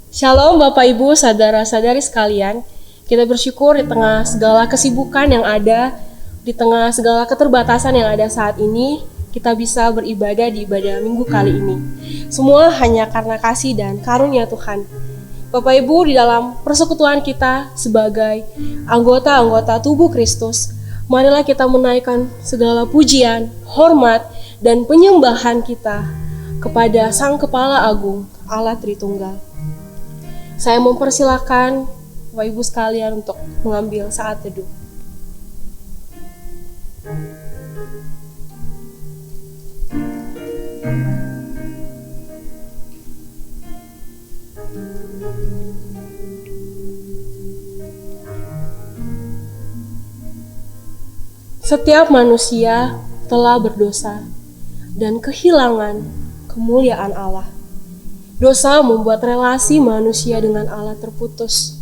Shalom Bapak Ibu, saudara-saudari sekalian. Kita bersyukur di tengah segala kesibukan yang ada, di tengah segala keterbatasan yang ada saat ini, kita bisa beribadah di ibadah minggu kali ini. Semua hanya karena kasih dan karunia Tuhan. Bapak Ibu, di dalam persekutuan kita sebagai anggota-anggota tubuh Kristus, marilah kita menaikkan segala pujian, hormat, dan penyembahan kita kepada Sang Kepala Agung, Allah Tritunggal. Saya mempersilahkan Bapak Ibu sekalian untuk mengambil saat teduh. Setiap manusia telah berdosa dan kehilangan kemuliaan Allah. Dosa membuat relasi manusia dengan Allah terputus.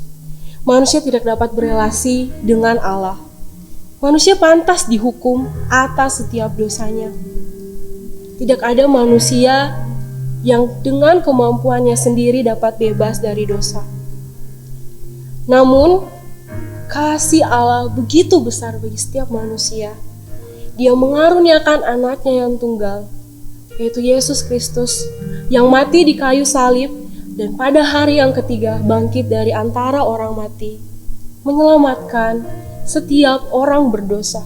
Manusia tidak dapat berelasi dengan Allah. Manusia pantas dihukum atas setiap dosanya. Tidak ada manusia yang dengan kemampuannya sendiri dapat bebas dari dosa. Namun, kasih Allah begitu besar bagi setiap manusia. Dia mengaruniakan anaknya yang tunggal, yaitu Yesus Kristus, yang mati di kayu salib dan pada hari yang ketiga bangkit dari antara orang mati, menyelamatkan setiap orang berdosa.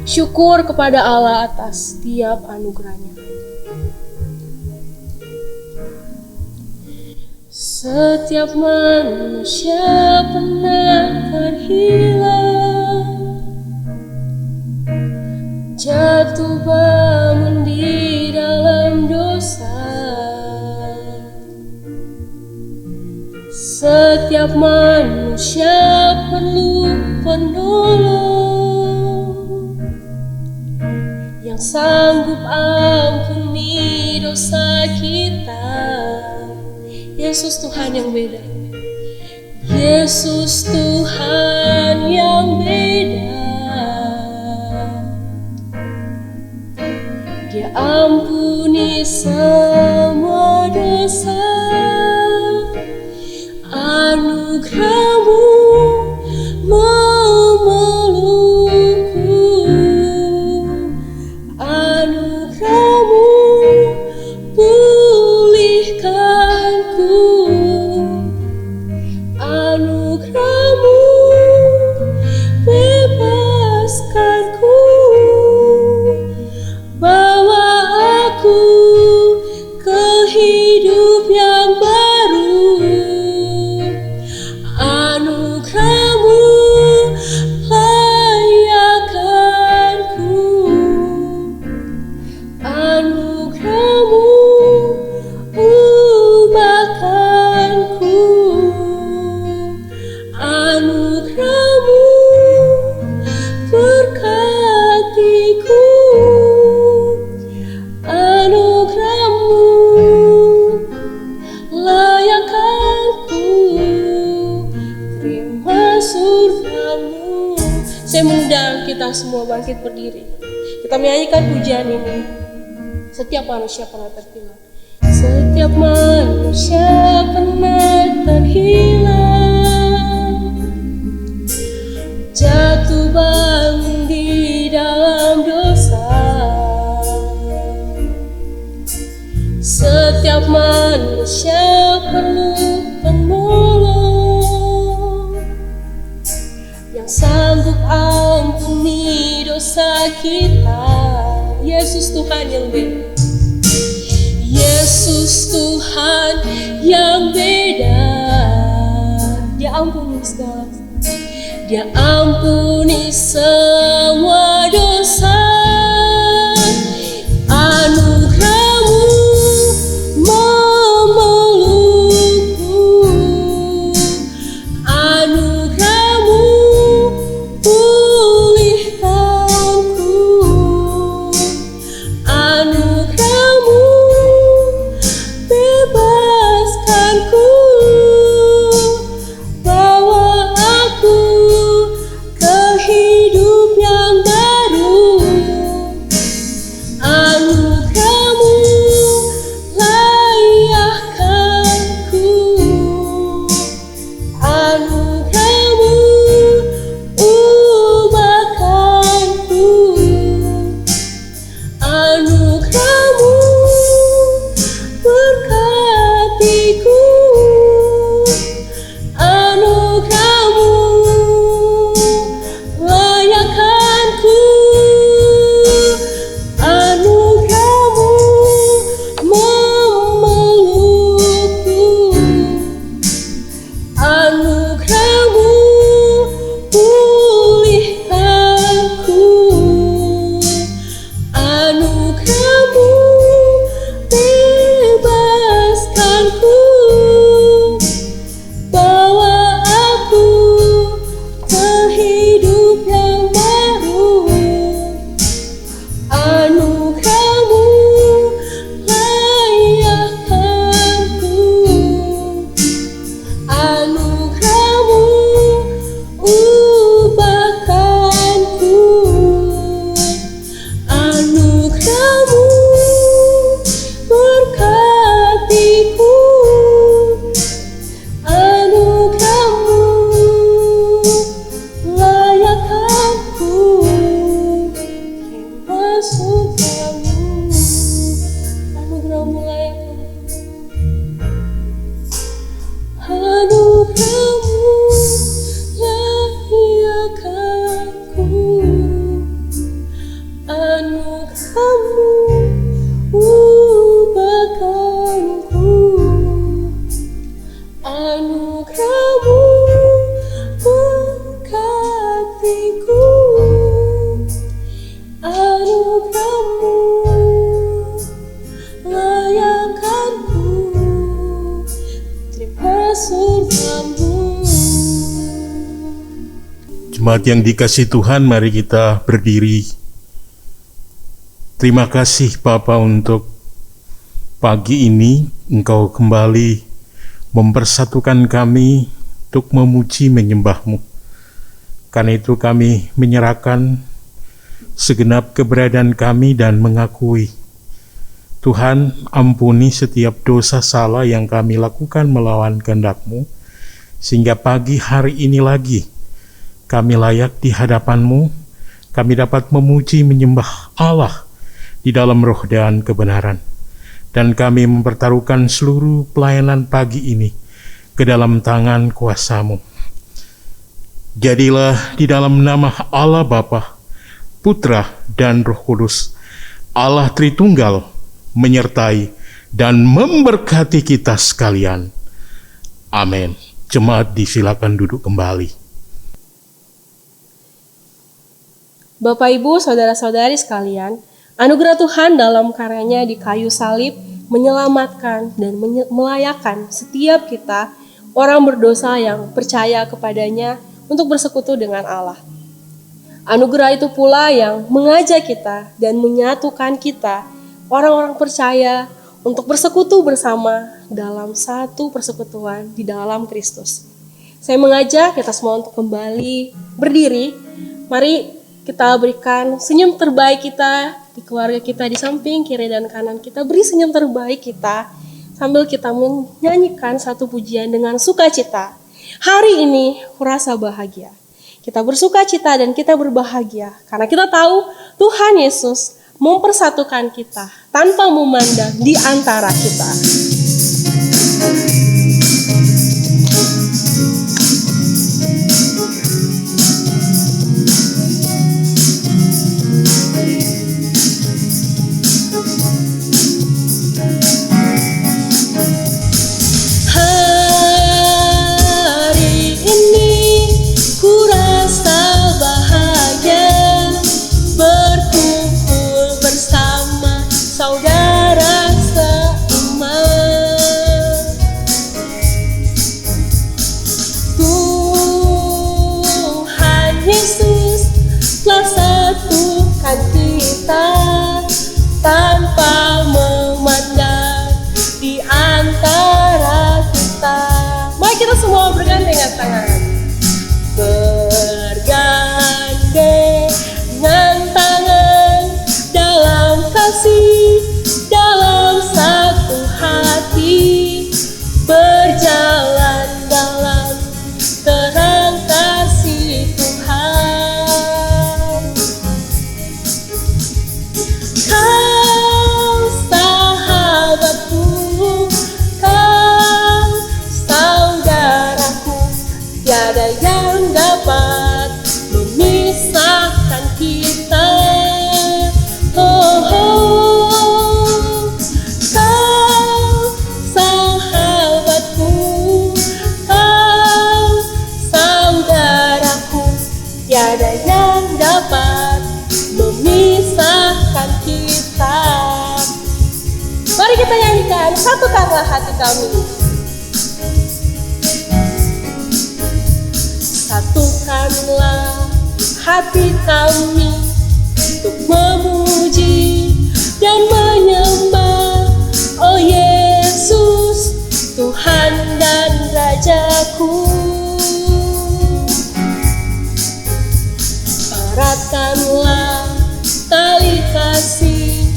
Syukur kepada Allah atas setiap anugerahnya. Setiap manusia pernah terhilang, jatuh bangun di dalam dosa. Setiap manusia perlu penolong yang sanggup ampuni dosa kita. Yesus Tuhan yang beda. Yesus Tuhan yang beda. Dia ampuni semua dosa. Anugerah-Mu memelukku. Anugerah-Mu pulihkanku. Anugerah-Mu bebaskanku. Bawa aku ke hidup yang baru. Anugerah-Mu layakkanku. Anugerah-Mu ubahkanku. Anugerah-Mu berkatiku. Anugerah-Mu layakkanku. Terima surga-Mu. Saya mengundang kita semua bangkit berdiri. Kita menyanyikan pujian ini. Setiap manusia pernah terhilang. Setiap manusia pernah terhilang, jatuh bangun di dalam dosa. Setiap manusia perlu penolong yang sanggup ampuni dosa kita. Yesus Tuhan yang beda. Yesus Tuhan yang beda. Dia ampuni segala. Dia ampuni semua dosa. Anugerah-Mu memelukku. Anugerah-Mu pulihkanku. Anugerah-Mu bebaskanku. Bawa aku ke hidup yang baru. surgamu. Jemaat yang dikasihi Tuhan, mari kita berdiri. Terima kasih Bapa untuk pagi ini Engkau kembali mempersatukan kami untuk memuji menyembah-Mu. Karena itu kami menyerahkan segenap keberadaan kami dan mengakui, Tuhan, ampuni setiap dosa salah yang kami lakukan melawan kehendak-Mu, sehingga pagi hari ini lagi kami layak di hadapan-Mu, kami dapat memuji menyembah Allah di dalam roh dan kebenaran. Dan kami mempertaruhkan seluruh pelayanan pagi ini ke dalam tangan kuasa-Mu. Jadilah di dalam nama Allah Bapa, Putra, dan Roh Kudus, Allah Tritunggal, menyertai dan memberkati kita sekalian. Amin. Jemaat disilakan duduk kembali. Bapak, Ibu, saudara-saudari sekalian, anugerah Tuhan dalam karyanya di kayu salib menyelamatkan dan melayakkan setiap kita, orang berdosa yang percaya kepadanya, untuk bersekutu dengan Allah. Anugerah itu pula yang mengajak kita dan menyatukan kita, orang-orang percaya, untuk bersekutu bersama dalam satu persekutuan di dalam Kristus. Saya mengajak kita semua untuk kembali berdiri. Mari kita berikan senyum terbaik kita di keluarga kita, di samping, kiri, dan kanan kita. Beri senyum terbaik kita sambil kita menyanyikan satu pujian dengan sukacita. Hari ini kurasa bahagia. Kita bersuka cita dan kita berbahagia karena kita tahu Tuhan Yesus mempersatukan kita tanpa memandang di antara kita. Tanpa memandang di antara kita. Mari kita semua bergandengan tangan. Bergandengan tangan dalam kasih, dalam satu hati, berjalan dalam terang kasih Tuhan. Tiada yang dapat memisahkan kita. Oh, oh, kau sahabatku, kau saudaraku. Tiada yang dapat memisahkan kita. Mari kita nyanyikan, satukanlah hati kami. Satukanlah hati kami untuk memuji dan menyembah, oh Yesus, Tuhan dan Rajaku. Eratkanlah tali kasih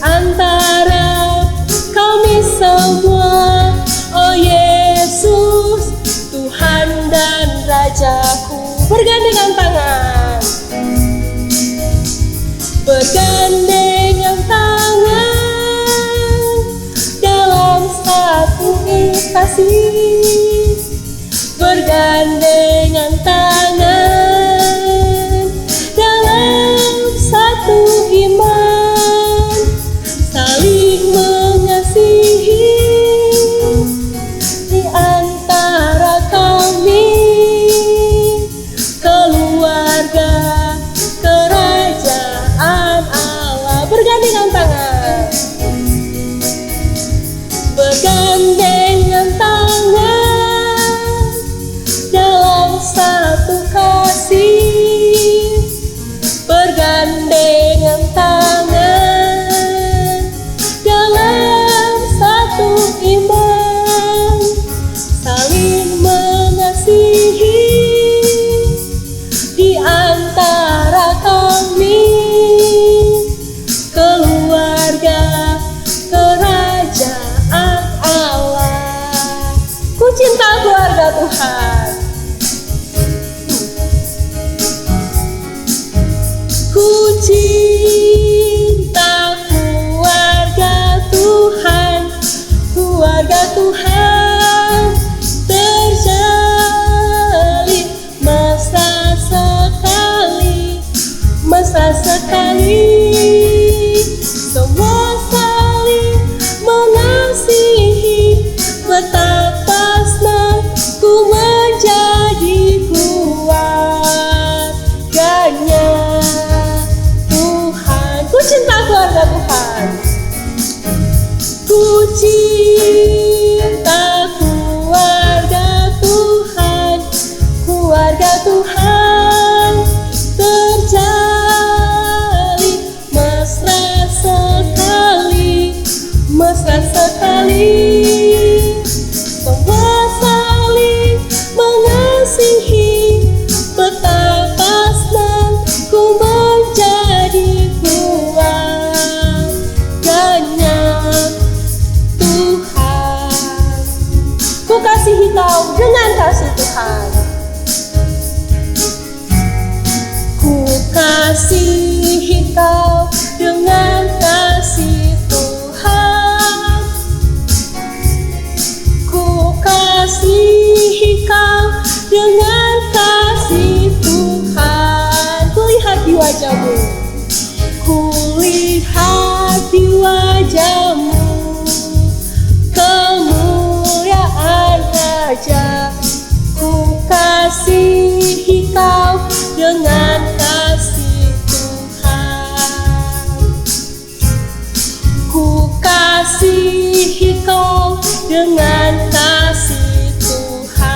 antara kami semua, oh Yesus, Tuhan dan Rajaku. Bergandengan tangan, bergandengan tangan dalam satu kasih, bergandengan tangan dalam satu iman, saling mengasihi di antara kami, keluarga kerajaan Allah. Bergandengan tangan, bergandengan tangan keluarga Tuhan. Ku cinta keluarga Tuhan, keluarga Tuhan terjalin mesra sekali, mesra sekali. Semua saling mengasihi, betapa senang ku menjadi keluarganya Tuhan. Ku cinta keluarga Tuhan. Ku cinta keluarga Tuhan, keluarga Tuhan terjalin mesra sekali, mesra sekali. Semua saling mengasihi, betapa senang ku menjadi keluarganya Tuhan. Ku kasihi kau dengan kasih Tuhan. Ku kasihi kau dengan kasih Tuhan. Ku kasihi kau dengan kasih Tuhan. Kulihat di wajahmu, kulihat di wajahmu kemuliaan Raja. Ku kasihi kau dengan kasih Tuhan. Ku kasihi kau dengan kasih Tuhan.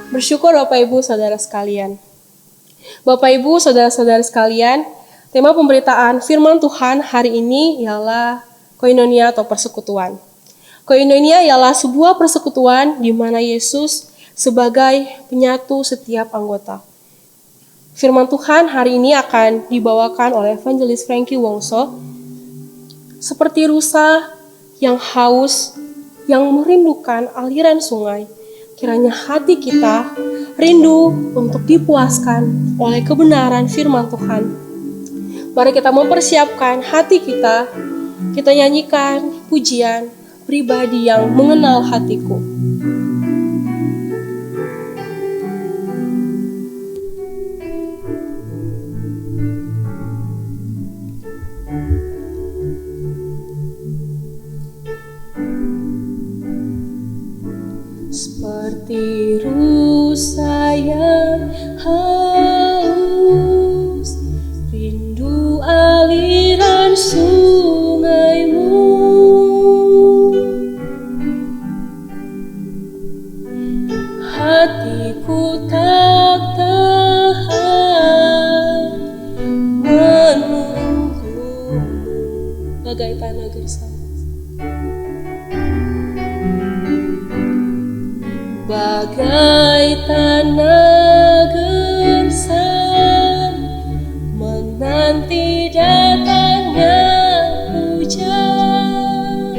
Bersyukur Bapak Ibu Saudara sekalian. Bapak Ibu Saudara-saudara sekalian, tema pemberitaan firman Tuhan hari ini ialah koinonia atau persekutuan. Koinonia ialah sebuah persekutuan di mana Yesus sebagai penyatu setiap anggota. Firman Tuhan hari ini akan dibawakan oleh Evangelis Frankie Wongso. Seperti rusa yang haus, yang merindukan aliran sungai, kiranya hati kita rindu untuk dipuaskan oleh kebenaran firman Tuhan. Mari kita mempersiapkan hati kita nyanyikan pujian pribadi yang mengenal hatiku. Seperti rusa yang haus, rindu aliran sungaimu. Hatiku tak tahan menunggumu bagai tanah gersang. Bagai tanah gersang menanti datangnya hujan,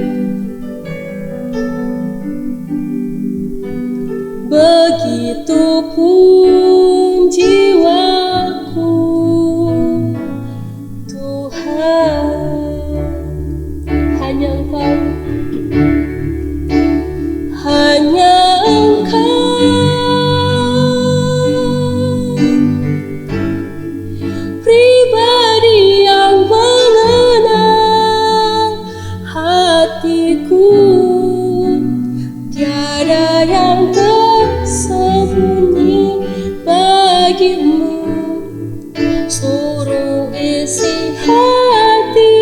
begitu pun jiwaku Tuhan, hanya Engkau, hanya pribadi yang mengenal hatiku, tiada yang tersembunyi bagimu. Suruh isi hati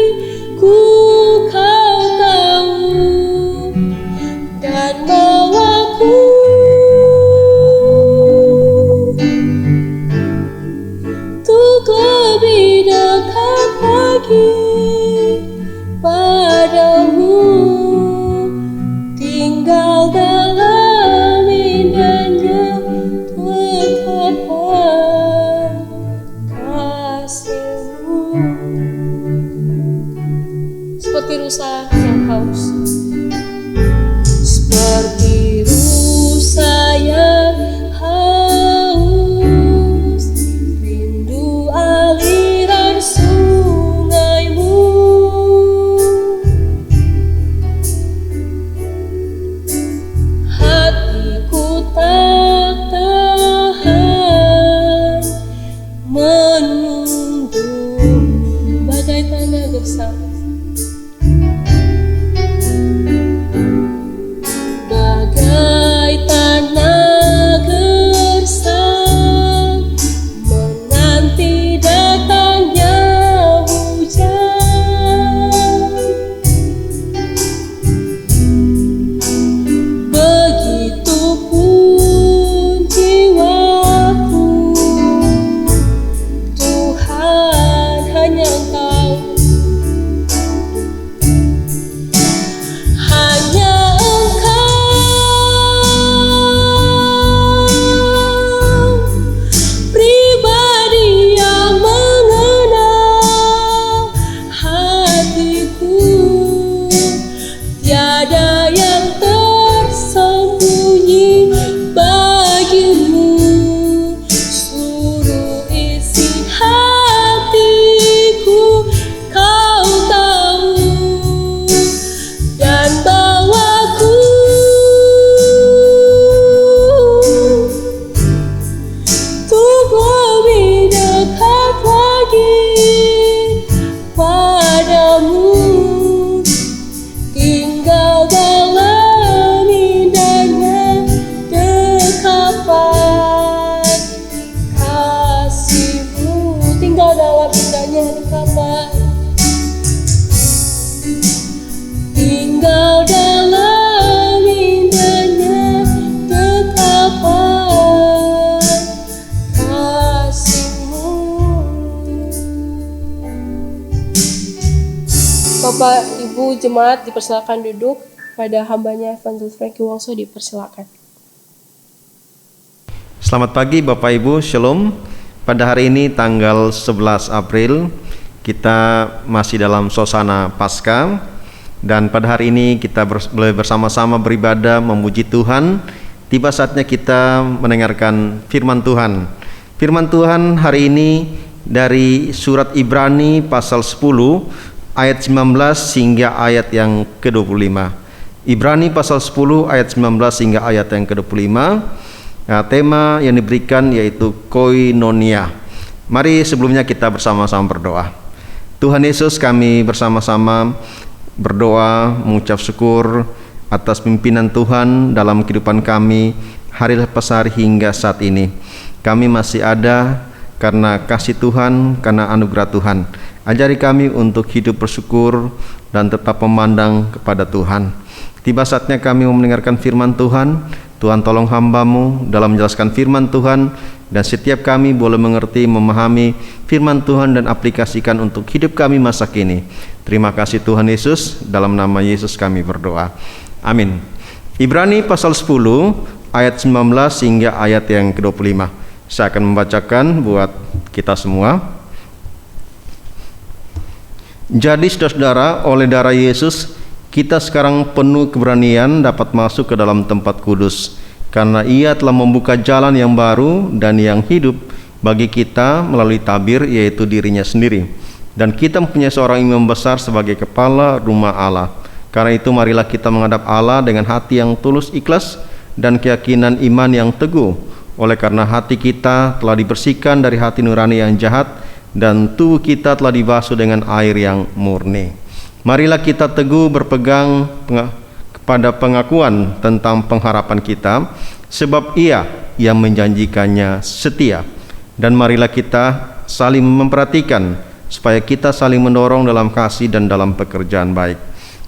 seperti rusa yang haus. Seperti rusa yang haus, rindu aliran sungaimu. Hatiku tak tahan menunggu bagai tanah gersang. Bagai tanah gersang menanti datangnya hujan. Begitupun jiwaku, Tuhan hanya Engkau. Hanya Engkau, pribadi yang mengenal hatiku. Tiada yang tersembunyi bagimu. Seluruh isi hatiku Kau tahu, dan bawaku untuk lebih dekat lagi padamu. Tinggal dalam indahnya dekapan kasih-Mu. Tinggal dalam indahnya dekapan. Tinggal dalam indahnya dekapan kasih-Mu. Bapak, Ibu, jemaat dipersilakan duduk. Pada hambanya Evangelis Frankie Wongso dipersilakan. Selamat pagi Bapak Ibu, Shalom. Pada hari ini tanggal 11 April kita masih dalam suasana Paskah, dan pada hari ini kita boleh bersama-sama beribadah memuji Tuhan. Tiba saatnya kita mendengarkan firman Tuhan. Firman Tuhan hari ini dari surat Ibrani pasal 10 ayat 19 hingga ayat yang ke-25. Ibrani pasal 10 ayat 19 hingga ayat yang ke-25. Nah, tema yang diberikan yaitu koinonia. Mari sebelumnya kita bersama-sama berdoa. Tuhan Yesus, kami bersama-sama berdoa mengucap syukur atas pimpinan Tuhan dalam kehidupan kami hari lepas hari hingga saat ini. Kami masih ada karena kasih Tuhan, karena anugerah Tuhan. Ajari kami untuk hidup bersyukur dan tetap memandang kepada Tuhan. Tiba saatnya kami mendengarkan firman Tuhan. Tuhan tolong hamba-Mu dalam menjelaskan firman Tuhan, dan setiap kami boleh mengerti, memahami firman Tuhan dan aplikasikan untuk hidup kami masa kini. Terima kasih Tuhan Yesus, dalam nama Yesus kami berdoa. Amin. Ibrani pasal 10 ayat 19 hingga ayat yang ke-25. Saya akan membacakan buat kita semua. Jadi saudara-saudara, oleh darah Yesus kita sekarang penuh keberanian dapat masuk ke dalam tempat kudus, karena Ia telah membuka jalan yang baru dan yang hidup bagi kita melalui tabir, yaitu dirinya sendiri. Dan kita mempunyai seorang imam besar sebagai kepala rumah Allah. Karena itu marilah kita menghadap Allah dengan hati yang tulus ikhlas dan keyakinan iman yang teguh. Oleh karena hati kita telah dibersihkan dari hati nurani yang jahat, dan tubuh kita telah dibasuh dengan air yang murni. Marilah kita teguh berpegang kepada pengakuan tentang pengharapan kita, sebab Ia yang menjanjikannya setia. Dan marilah kita saling memperhatikan, supaya kita saling mendorong dalam kasih dan dalam pekerjaan baik.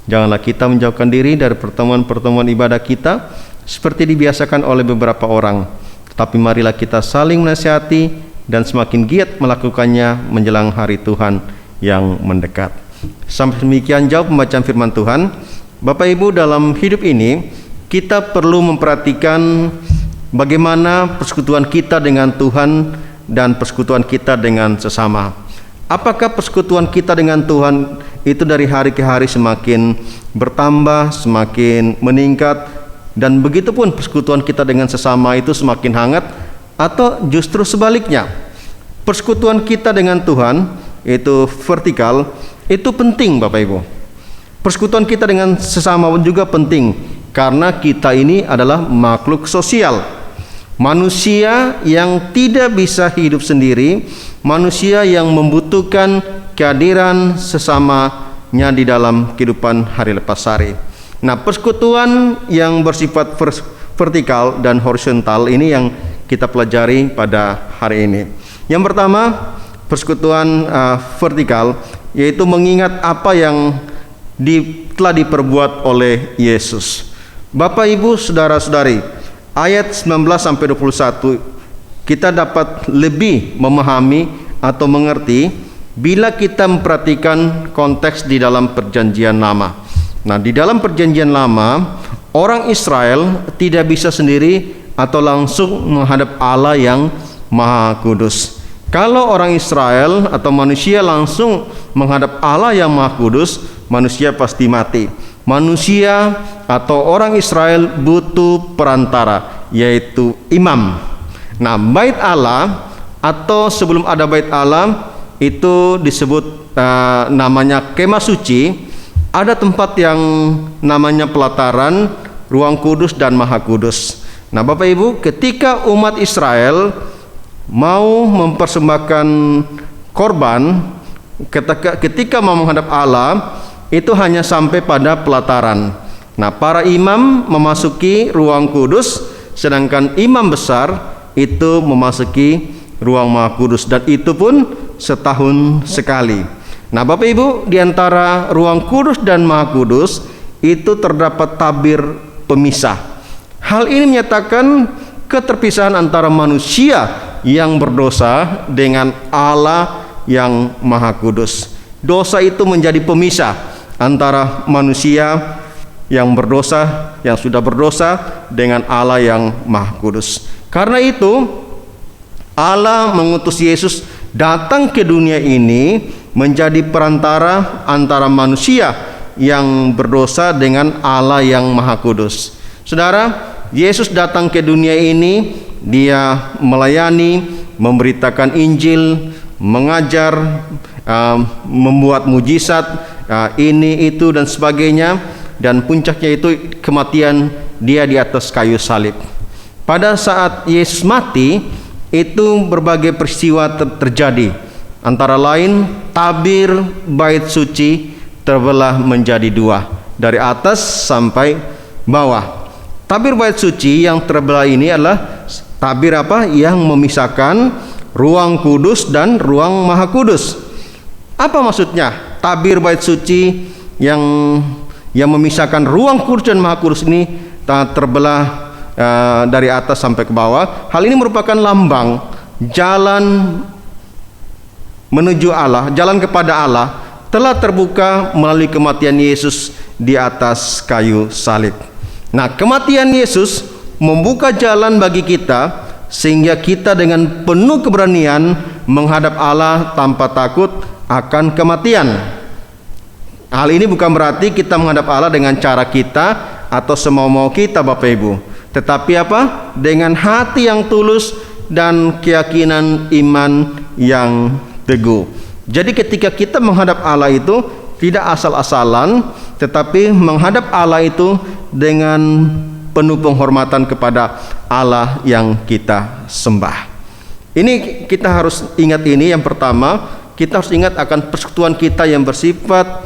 Janganlah kita menjauhkan diri dari pertemuan-pertemuan ibadah kita, seperti dibiasakan oleh beberapa orang, tetapi marilah kita saling menasihati dan semakin giat melakukannya menjelang hari Tuhan yang mendekat. Sampai demikian jauh pembacaan firman Tuhan. Bapak Ibu, dalam hidup ini kita perlu memperhatikan bagaimana persekutuan kita dengan Tuhan dan persekutuan kita dengan sesama. Apakah persekutuan kita dengan Tuhan itu dari hari ke hari semakin bertambah, semakin meningkat, dan begitupun persekutuan kita dengan sesama itu semakin hangat, atau justru sebaliknya, persekutuan kita dengan Tuhan itu vertikal, itu penting Bapak Ibu. Persekutuan kita dengan sesama juga penting, karena kita ini adalah makhluk sosial, manusia yang tidak bisa hidup sendiri, manusia yang membutuhkan kehadiran sesamanya di dalam kehidupan hari lepas hari. Nah, persekutuan yang bersifat vertikal dan horizontal ini yang kita pelajari pada hari ini. Yang pertama, persekutuan vertikal, yaitu mengingat apa yang telah diperbuat oleh Yesus. Bapak Ibu, saudara-saudari, ayat 19-21 kita dapat lebih memahami atau mengerti bila kita memperhatikan konteks di dalam Perjanjian Lama. Nah, di dalam Perjanjian Lama, orang Israel tidak bisa sendiri atau langsung menghadap Allah yang Maha Kudus. Kalau orang Israel atau manusia langsung menghadap Allah yang Maha Kudus, manusia pasti mati. Manusia atau orang Israel butuh perantara, yaitu imam. Nah, bait Allah atau sebelum ada bait Allah itu disebut namanya kemah suci. Ada tempat yang namanya pelataran, ruang kudus dan maha kudus. Nah, Bapak Ibu, ketika umat Israel mau mempersembahkan korban, ketika mau menghadap Allah, itu hanya sampai pada pelataran. Nah, para imam memasuki ruang kudus, sedangkan imam besar itu memasuki ruang maha kudus, dan itu pun setahun sekali. Nah, Bapak Ibu, di antara ruang kudus dan maha kudus itu terdapat tabir pemisah. Hal ini menyatakan keterpisahan antara manusia yang berdosa dengan Allah yang maha kudus. Dosa itu menjadi pemisah antara manusia yang berdosa, yang sudah berdosa, dengan Allah yang maha kudus. Karena itu Allah mengutus Yesus datang ke dunia ini menjadi perantara antara manusia yang berdosa dengan Allah yang maha kudus. Saudara, Yesus datang ke dunia ini, dia melayani, memberitakan Injil, mengajar, membuat mujizat, ini itu dan sebagainya, dan puncaknya itu kematian dia di atas kayu salib. Pada saat Yesus mati, itu berbagai peristiwa terjadi. Antara lain, tabir bait suci terbelah menjadi dua, dari atas sampai bawah. Tabir bait suci yang terbelah ini adalah tabir apa? Yang memisahkan ruang kudus dan ruang maha kudus. Apa maksudnya? Tabir bait suci yang memisahkan ruang kudus dan maha kudus ini terbelah dari atas sampai ke bawah. Hal ini merupakan lambang jalan menuju Allah, jalan kepada Allah telah terbuka melalui kematian Yesus di atas kayu salib. Nah, kematian Yesus membuka jalan bagi kita sehingga kita dengan penuh keberanian menghadap Allah tanpa takut akan kematian. Hal ini bukan berarti kita menghadap Allah dengan cara kita atau semau-mau kita, Bapak Ibu, tetapi apa? Dengan hati yang tulus dan keyakinan iman yang teguh. Jadi ketika kita menghadap Allah itu tidak asal-asalan, tetapi menghadap Allah itu dengan penuh penghormatan kepada Allah yang kita sembah. Ini kita harus ingat ini. Yang pertama, kita harus ingat akan persekutuan kita yang bersifat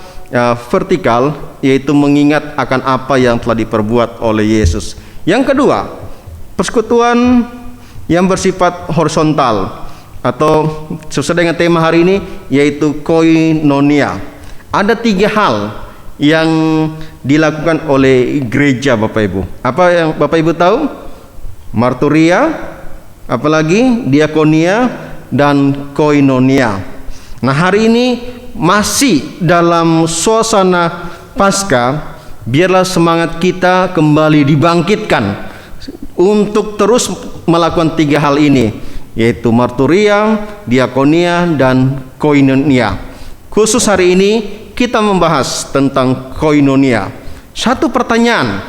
vertikal, yaitu mengingat akan apa yang telah diperbuat oleh Yesus. Yang kedua, persekutuan yang bersifat horizontal, atau sesuai dengan tema hari ini, yaitu koinonia. Ada 3 hal yang dilakukan oleh gereja, Bapak Ibu. Apa yang Bapak Ibu tahu? Marturia, apalagi diakonia dan koinonia. Nah, hari ini masih dalam suasana Paskah, biarlah semangat kita kembali dibangkitkan untuk terus melakukan 3 hal ini, yaitu marturia, diakonia, dan koinonia. Khusus hari ini kita membahas tentang koinonia. Satu pertanyaan,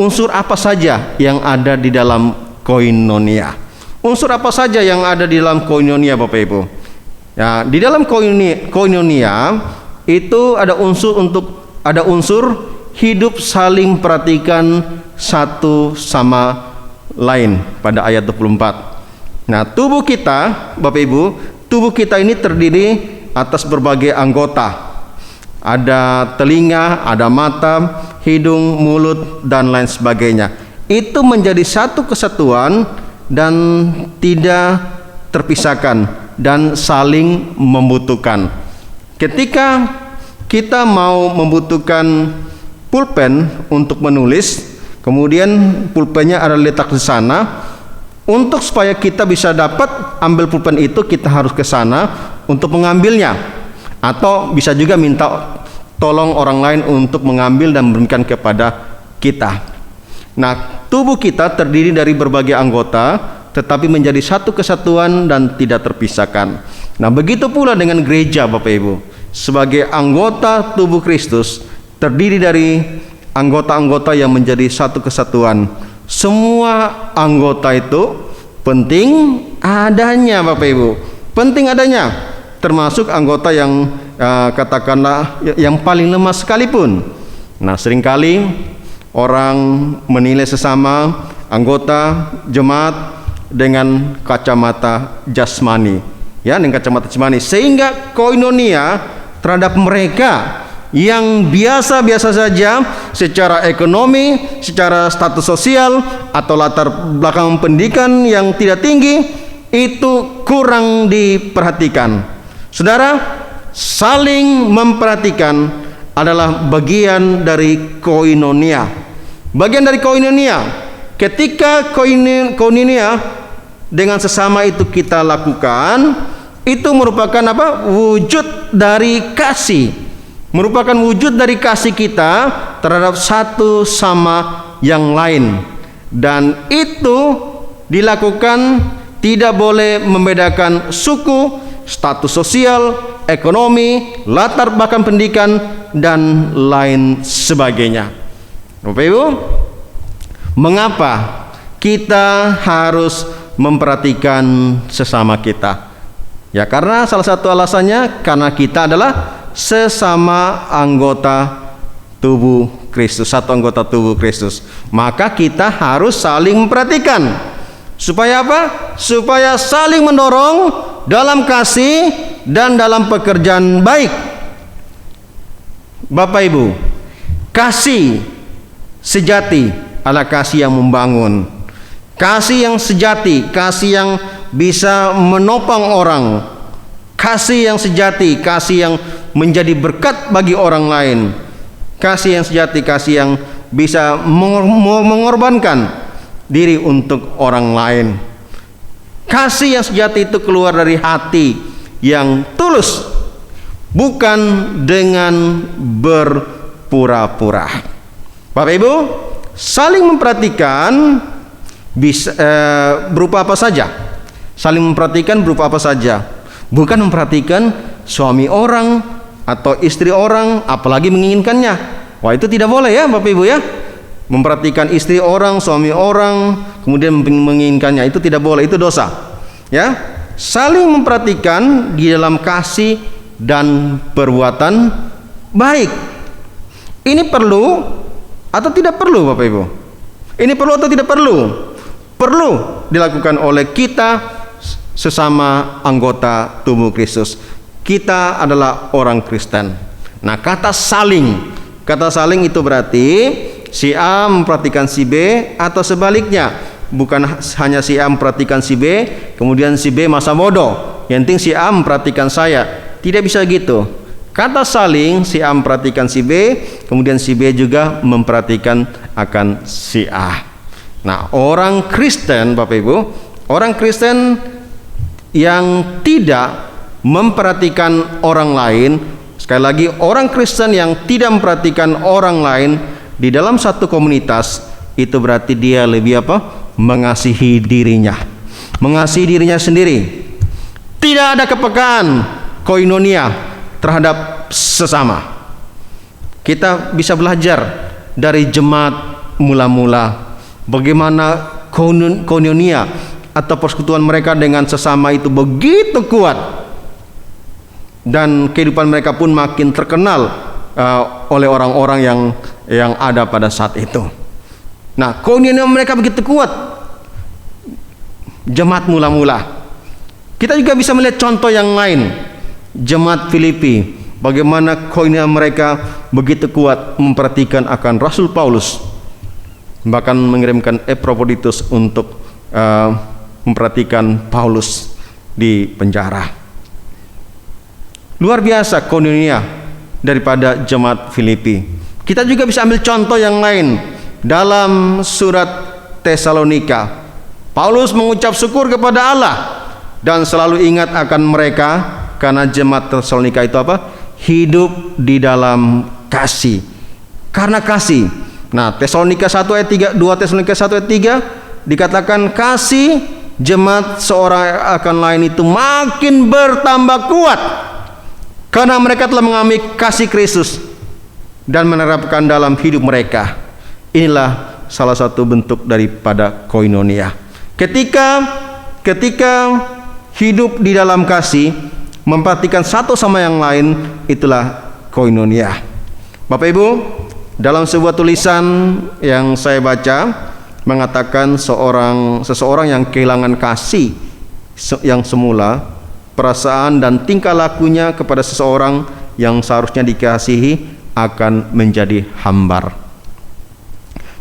unsur apa saja yang ada di dalam koinonia? Unsur apa saja yang ada di dalam koinonia, Bapak Ibu? Ya, di dalam koinonia itu ada unsur hidup saling perhatikan satu sama lain pada ayat 24. Nah, tubuh kita, Bapak Ibu, tubuh kita ini terdiri atas berbagai anggota. Ada telinga, ada mata, hidung, mulut, dan lain sebagainya. Itu menjadi satu kesatuan dan tidak terpisahkan dan saling membutuhkan. Ketika kita mau membutuhkan pulpen untuk menulis, kemudian pulpennya ada letak di sana. Untuk supaya kita bisa dapat ambil pulpen itu, kita harus ke sana untuk mengambilnya, atau bisa juga minta tolong orang lain untuk mengambil dan memberikan kepada kita. Nah, tubuh kita terdiri dari berbagai anggota, tetapi menjadi satu kesatuan dan tidak terpisahkan. Nah, begitu pula dengan gereja, Bapak Ibu. Sebagai anggota tubuh Kristus, terdiri dari anggota-anggota yang menjadi satu kesatuan. Semua anggota itu penting adanya, Bapak Ibu. Penting adanya, termasuk anggota yang katakanlah yang paling lemah sekalipun. Nah, seringkali orang menilai sesama anggota jemaat dengan kacamata jasmani, ya, dengan kacamata jasmani, sehingga koinonia terhadap mereka yang biasa-biasa saja secara ekonomi, secara status sosial, atau latar belakang pendidikan yang tidak tinggi, itu kurang diperhatikan. Saudara, saling memperhatikan adalah bagian dari koinonia. Bagian dari koinonia. Ketika koinonia dengan sesama itu kita lakukan, itu merupakan apa? Wujud dari kasih. Merupakan wujud dari kasih kita terhadap satu sama yang lain. Dan itu dilakukan tidak boleh membedakan suku, status sosial, ekonomi, latar belakang pendidikan, dan lain sebagainya. Bapak Ibu, mengapa kita harus memperhatikan sesama kita? Ya, karena salah satu alasannya karena kita adalah sesama anggota tubuh Kristus, satu anggota tubuh Kristus. Maka kita harus saling memperhatikan. Supaya apa? Supaya saling mendorong dalam kasih dan dalam pekerjaan baik. Bapak Ibu, kasih sejati adalah kasih yang membangun. Kasih yang sejati, kasih yang bisa menopang orang. Kasih yang sejati, kasih yang menjadi berkat bagi orang lain. Kasih yang sejati, kasih yang bisa mengorbankan diri untuk orang lain. Kasih yang sejati itu keluar dari hati yang tulus, bukan dengan berpura-pura. Bapak Ibu, saling memperhatikan bisa berupa apa saja. Saling memperhatikan berupa apa saja. Bukan memperhatikan suami orang atau istri orang, apalagi menginginkannya. Wah, itu tidak boleh ya, Bapak Ibu ya. Memperhatikan istri orang, suami orang, kemudian menginginkannya, itu tidak boleh, itu dosa. Ya, saling memperhatikan di dalam kasih dan perbuatan baik. Ini perlu atau tidak perlu, Bapak Ibu? Ini perlu atau tidak perlu? Perlu dilakukan oleh kita sesama anggota tubuh Kristus. Kita adalah orang Kristen. Nah, kata saling itu berarti si A memperhatikan si B, atau sebaliknya. Bukan hanya si A memperhatikan si B, kemudian si B masa bodoh, yang penting si A memperhatikan saya. Tidak bisa gitu. Kata saling, si A memperhatikan si B, kemudian si B juga memperhatikan akan si A. Nah, orang Kristen, Bapak Ibu, orang Kristen yang tidak memperhatikan orang lain, sekali lagi, orang Kristen yang tidak memperhatikan orang lain di dalam satu komunitas, itu berarti dia lebih apa? Mengasihi dirinya, mengasihi dirinya sendiri. Tidak ada kepekaan koinonia, terhadap sesama. Kita bisa belajar dari jemaat mula-mula bagaimana koinonia atau persekutuan mereka dengan sesama itu begitu kuat, dan kehidupan mereka pun makin terkenal oleh orang-orang yang ada pada saat itu. Nah, koinonia mereka begitu kuat, jemaat mula-mula. Kita juga bisa melihat contoh yang lain, jemaat Filipi, bagaimana koinonia mereka begitu kuat memperhatikan akan Rasul Paulus, bahkan mengirimkan Epaphroditus untuk memperhatikan Paulus di penjara. Luar biasa koinonia daripada jemaat Filipi. Kita juga bisa ambil contoh yang lain dalam surat Tesalonika. Paulus mengucap syukur kepada Allah dan selalu ingat akan mereka, karena jemaat Tesalonika itu apa? Hidup di dalam kasih. Karena kasih. Nah, Tesalonika 1 ayat 3, 2 Tesalonika 1 ayat 3 dikatakan kasih jemaat seorang akan lain itu makin bertambah kuat karena mereka telah mengalami kasih Kristus dan menerapkan dalam hidup mereka. Inilah salah satu bentuk daripada koinonia. Ketika hidup di dalam kasih, memperhatikan satu sama yang lain, itulah koinonia. Bapak Ibu, dalam sebuah tulisan yang saya baca mengatakan seseorang yang kehilangan kasih yang semula, perasaan dan tingkah lakunya kepada seseorang yang seharusnya dikasihi akan menjadi hambar.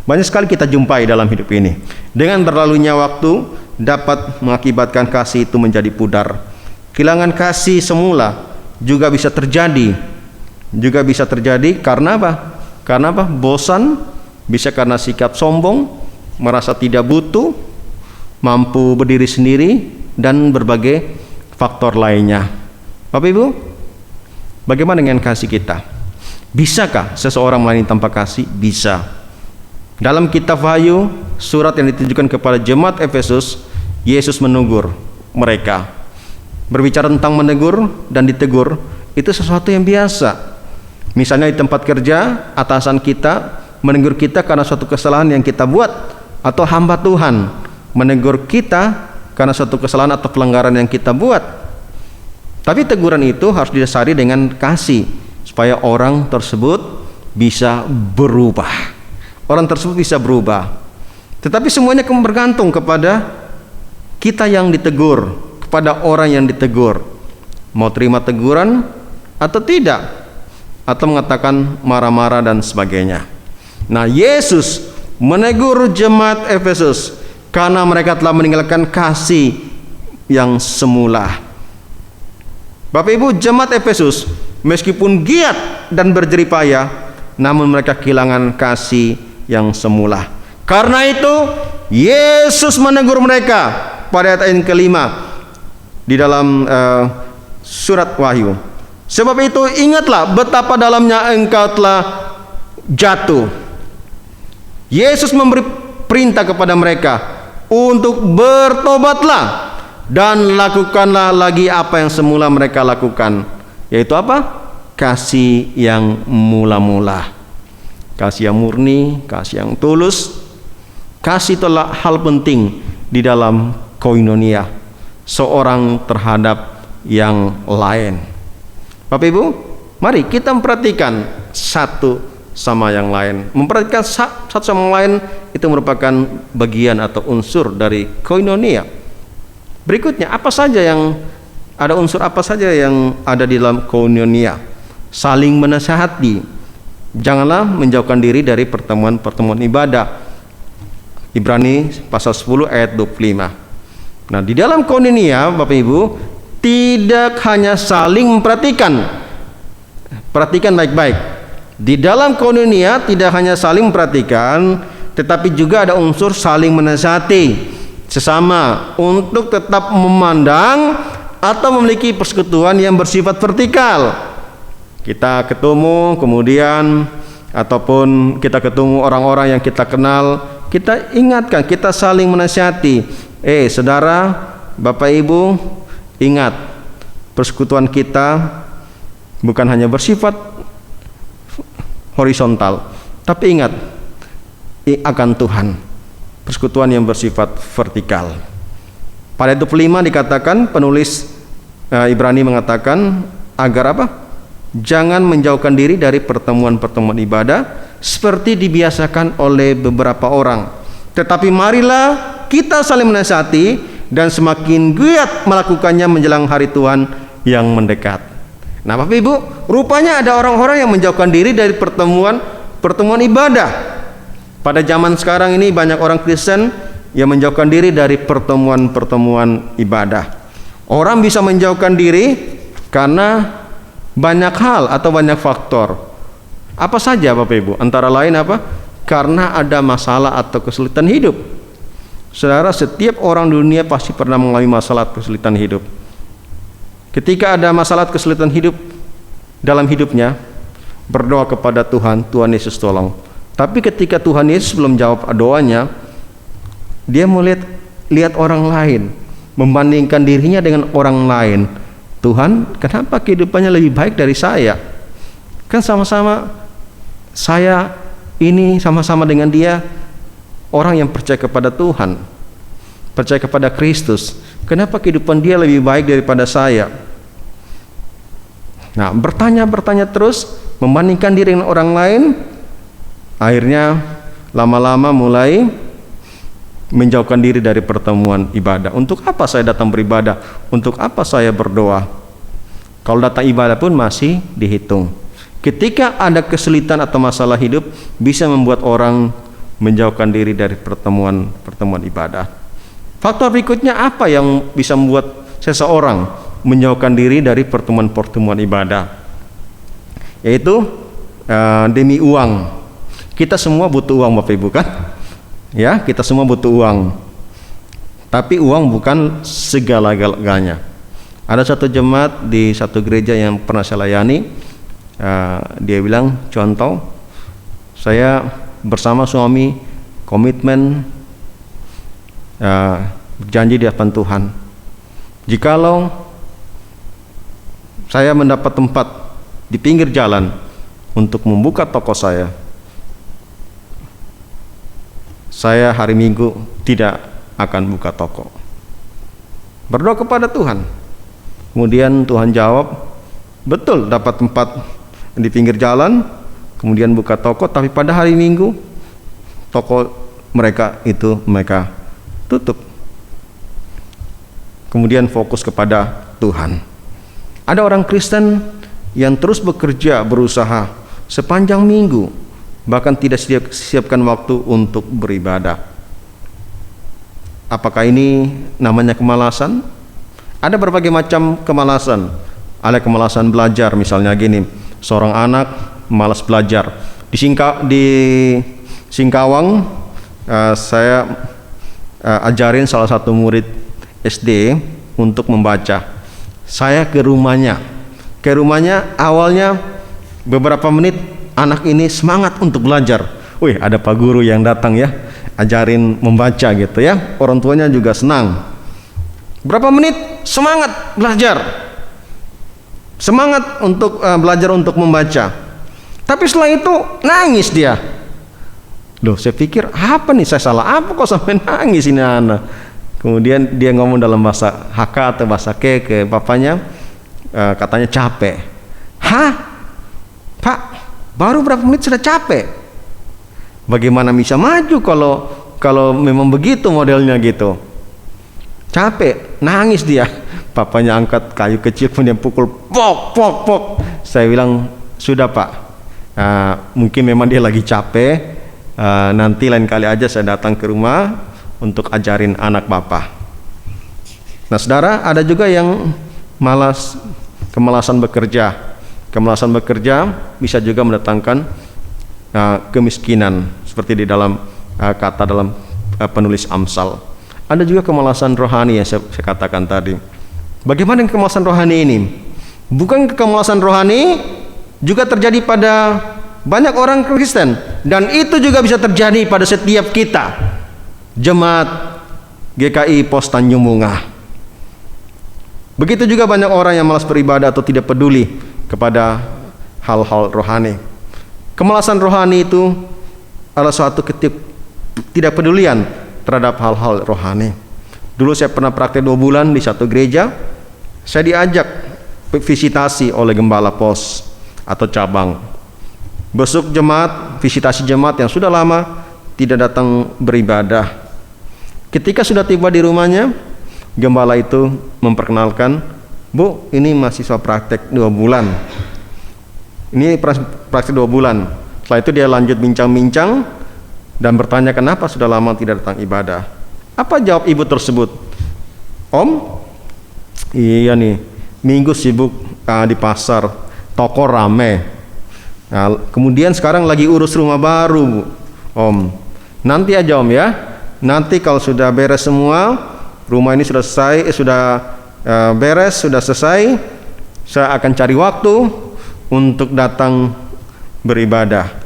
Banyak sekali kita jumpai dalam hidup ini. Dengan berlalunya waktu dapat mengakibatkan kasih itu menjadi pudar. Kehilangan kasih semula juga bisa terjadi. Karena apa? Karena apa? Bosan, bisa karena sikap sombong, merasa tidak butuh, mampu berdiri sendiri, dan berbagai faktor lainnya. Bapak Ibu, bagaimana dengan kasih kita? Bisakah seseorang melayani tanpa kasih? Bisa. Dalam kitab Wahyu, surat yang ditujukan kepada jemaat Efesus, Yesus menegur mereka. Berbicara tentang menegur dan ditegur itu sesuatu yang biasa. Misalnya di tempat kerja, atasan kita menegur kita karena suatu kesalahan yang kita buat, atau hamba Tuhan menegur kita karena suatu kesalahan atau pelanggaran yang kita buat. Tapi teguran itu harus didasari dengan kasih supaya orang tersebut bisa berubah. Tetapi semuanya bergantung kepada kita yang ditegur, pada orang yang ditegur, mau terima teguran atau tidak, atau mengatakan marah-marah dan sebagainya. Nah, Yesus menegur jemaat Efesus karena mereka telah meninggalkan kasih yang semula. Bapak Ibu, jemaat Efesus meskipun giat dan berjerih payah, namun mereka kehilangan kasih yang semula. Karena itu Yesus menegur mereka pada ayat yang kelima di dalam surat Wahyu. Sebab itu ingatlah betapa dalamnya engkau telah jatuh. Yesus memberi perintah kepada mereka untuk bertobatlah dan lakukanlah lagi apa yang semula mereka lakukan, yaitu apa? Kasih yang mula-mula, kasih yang murni, kasih yang tulus. Kasih itulah hal penting di dalam koinonia, seorang terhadap yang lain. Bapak Ibu, mari kita memperhatikan satu sama yang lain. Memperhatikan satu sama yang lain itu merupakan bagian atau unsur dari koinonia. Berikutnya, unsur apa saja yang ada di dalam koinonia? Saling menasihati. Janganlah menjauhkan diri dari pertemuan ibadah. Ibrani pasal 10 ayat 25. Nah, di dalam koinonia, Bapak Ibu, tidak hanya saling memperhatikan. Perhatikan baik-baik. Di dalam koinonia tidak hanya saling memperhatikan, tetapi juga ada unsur saling menasihati sesama untuk tetap memandang atau memiliki persekutuan yang bersifat vertikal. Kita ketemu, kemudian ataupun kita ketemu orang-orang yang kita kenal, kita ingatkan, kita saling menasihati. Saudara, Bapak Ibu, ingat persekutuan kita bukan hanya bersifat horizontal, tapi ingat akan Tuhan, persekutuan yang bersifat vertikal. Pada ayat 25 dikatakan, penulis Ibrani mengatakan agar apa? Jangan menjauhkan diri dari pertemuan-pertemuan ibadah seperti dibiasakan oleh beberapa orang, tetapi marilah kita saling menasihati dan semakin giat melakukannya menjelang hari Tuhan yang mendekat. Nah, Bapak Ibu, rupanya ada orang-orang yang menjauhkan diri dari pertemuan ibadah. Pada zaman sekarang ini banyak orang Kristen yang menjauhkan diri dari pertemuan-pertemuan ibadah. Orang bisa menjauhkan diri karena banyak hal atau banyak faktor. Apa saja Bapak Ibu? Antara lain apa? Karena ada masalah atau kesulitan hidup. Saudara, setiap orang dunia pasti pernah mengalami masalah kesulitan hidup. Ketika ada masalah kesulitan hidup dalam hidupnya, berdoa kepada Tuhan, Tuhan Yesus tolong. Tapi ketika Tuhan Yesus belum jawab doanya, dia melihat orang lain, membandingkan dirinya dengan orang lain. Tuhan, kenapa kehidupannya lebih baik dari saya? Kan sama-sama saya ini sama-sama dengan dia orang yang percaya kepada Tuhan, percaya kepada Kristus. Kenapa kehidupan dia lebih baik daripada saya? Nah, bertanya terus, membandingkan diri dengan orang lain, akhirnya lama-lama mulai menjauhkan diri dari pertemuan ibadah. Untuk apa saya datang beribadah? Untuk apa saya berdoa? Kalau datang ibadah pun masih dihitung. Ketika ada kesulitan atau masalah hidup, bisa membuat orang menjauhkan diri dari pertemuan ibadah. Faktor berikutnya apa yang bisa membuat seseorang menjauhkan diri dari pertemuan ibadah? Yaitu demi uang. Kita semua butuh uang, Bapak Ibu, kan? Ya, kita semua butuh uang. Tapi uang bukan segala-galanya. Ada satu jemaat di satu gereja yang pernah saya layani, dia bilang, contoh, saya bersama suami komitmen berjanji di hadapan Tuhan, jikalau saya mendapat tempat di pinggir jalan untuk membuka toko saya hari Minggu tidak akan buka toko. Berdoa kepada Tuhan, kemudian Tuhan jawab, betul dapat tempat di pinggir jalan, kemudian buka toko, tapi pada hari Minggu toko mereka tutup. Kemudian fokus kepada Tuhan. Ada orang Kristen yang terus bekerja, berusaha sepanjang minggu, bahkan tidak siapkan waktu untuk beribadah. Apakah ini namanya kemalasan? Ada berbagai macam kemalasan. Ada kemalasan belajar, misalnya gini, seorang anak malas belajar. Di Singkawang, saya ajarin salah satu murid SD untuk membaca. Saya ke rumahnya. Awalnya beberapa menit anak ini semangat untuk belajar. Wih, ada Pak Guru yang datang ya, ajarin membaca gitu ya. Orang tuanya juga senang. Berapa menit semangat belajar. Semangat untuk belajar untuk membaca. Tapi setelah itu nangis dia. Loh, saya pikir apa nih, saya salah apa kok sampai nangis ini anak. Kemudian dia ngomong dalam bahasa Hakka atau bahasa ke bapaknya, katanya capek. Hah? Pak, baru berapa menit sudah capek? Bagaimana bisa maju kalau memang begitu modelnya gitu? Capek, nangis dia. Papanya angkat kayu kecil kemudian pukul, pok. Saya bilang, sudah Pak, mungkin memang dia lagi capek. Nanti lain kali aja saya datang ke rumah untuk ajarin anak Bapak. Nah, saudara, ada juga yang kemalasan bekerja. Kemalasan bekerja bisa juga mendatangkan kemiskinan, seperti di dalam kata dalam penulis Amsal. Ada juga kemalasan rohani yang saya katakan tadi. Bagaimana kemalasan rohani ini? Bukan kemalasan rohani juga terjadi pada banyak orang Kristen, dan itu juga bisa terjadi pada setiap kita, jemaat GKI Pos Tanjung Bunga. Begitu juga banyak orang yang malas beribadah atau tidak peduli kepada hal-hal rohani. Kemalasan rohani itu adalah suatu ketidakpedulian terhadap hal-hal rohani. Dulu saya pernah praktek 2 bulan di satu gereja. Saya diajak visitasi oleh gembala pos atau cabang. Besok jemaat, visitasi jemaat yang sudah lama tidak datang beribadah. Ketika sudah tiba di rumahnya, gembala itu memperkenalkan, "Bu, ini mahasiswa praktek 2 bulan. Ini praktek 2 bulan." Setelah itu dia lanjut bincang-bincang dan bertanya kenapa sudah lama tidak datang ibadah. Apa jawab ibu tersebut? "Om, iya nih, minggu sibuk di pasar, toko rame. Nah, kemudian sekarang lagi urus rumah baru, Om. Nanti aja Om ya. Nanti kalau sudah beres semua, rumah ini sudah selesai, beres, sudah selesai, saya akan cari waktu untuk datang beribadah."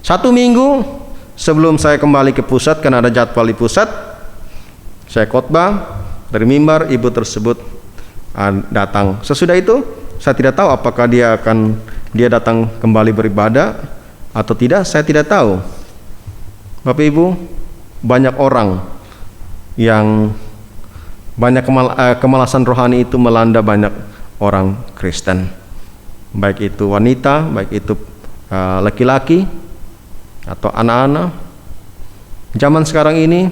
1 minggu sebelum saya kembali ke pusat, karena ada jadwal di pusat, saya khotbah dari mimbar, ibu tersebut datang. Sesudah itu saya tidak tahu apakah dia datang kembali beribadah atau tidak, saya tidak tahu. Bapak Ibu, banyak orang yang kemalasan rohani itu melanda banyak orang Kristen, baik itu wanita, baik itu laki-laki atau anak-anak. Zaman sekarang ini,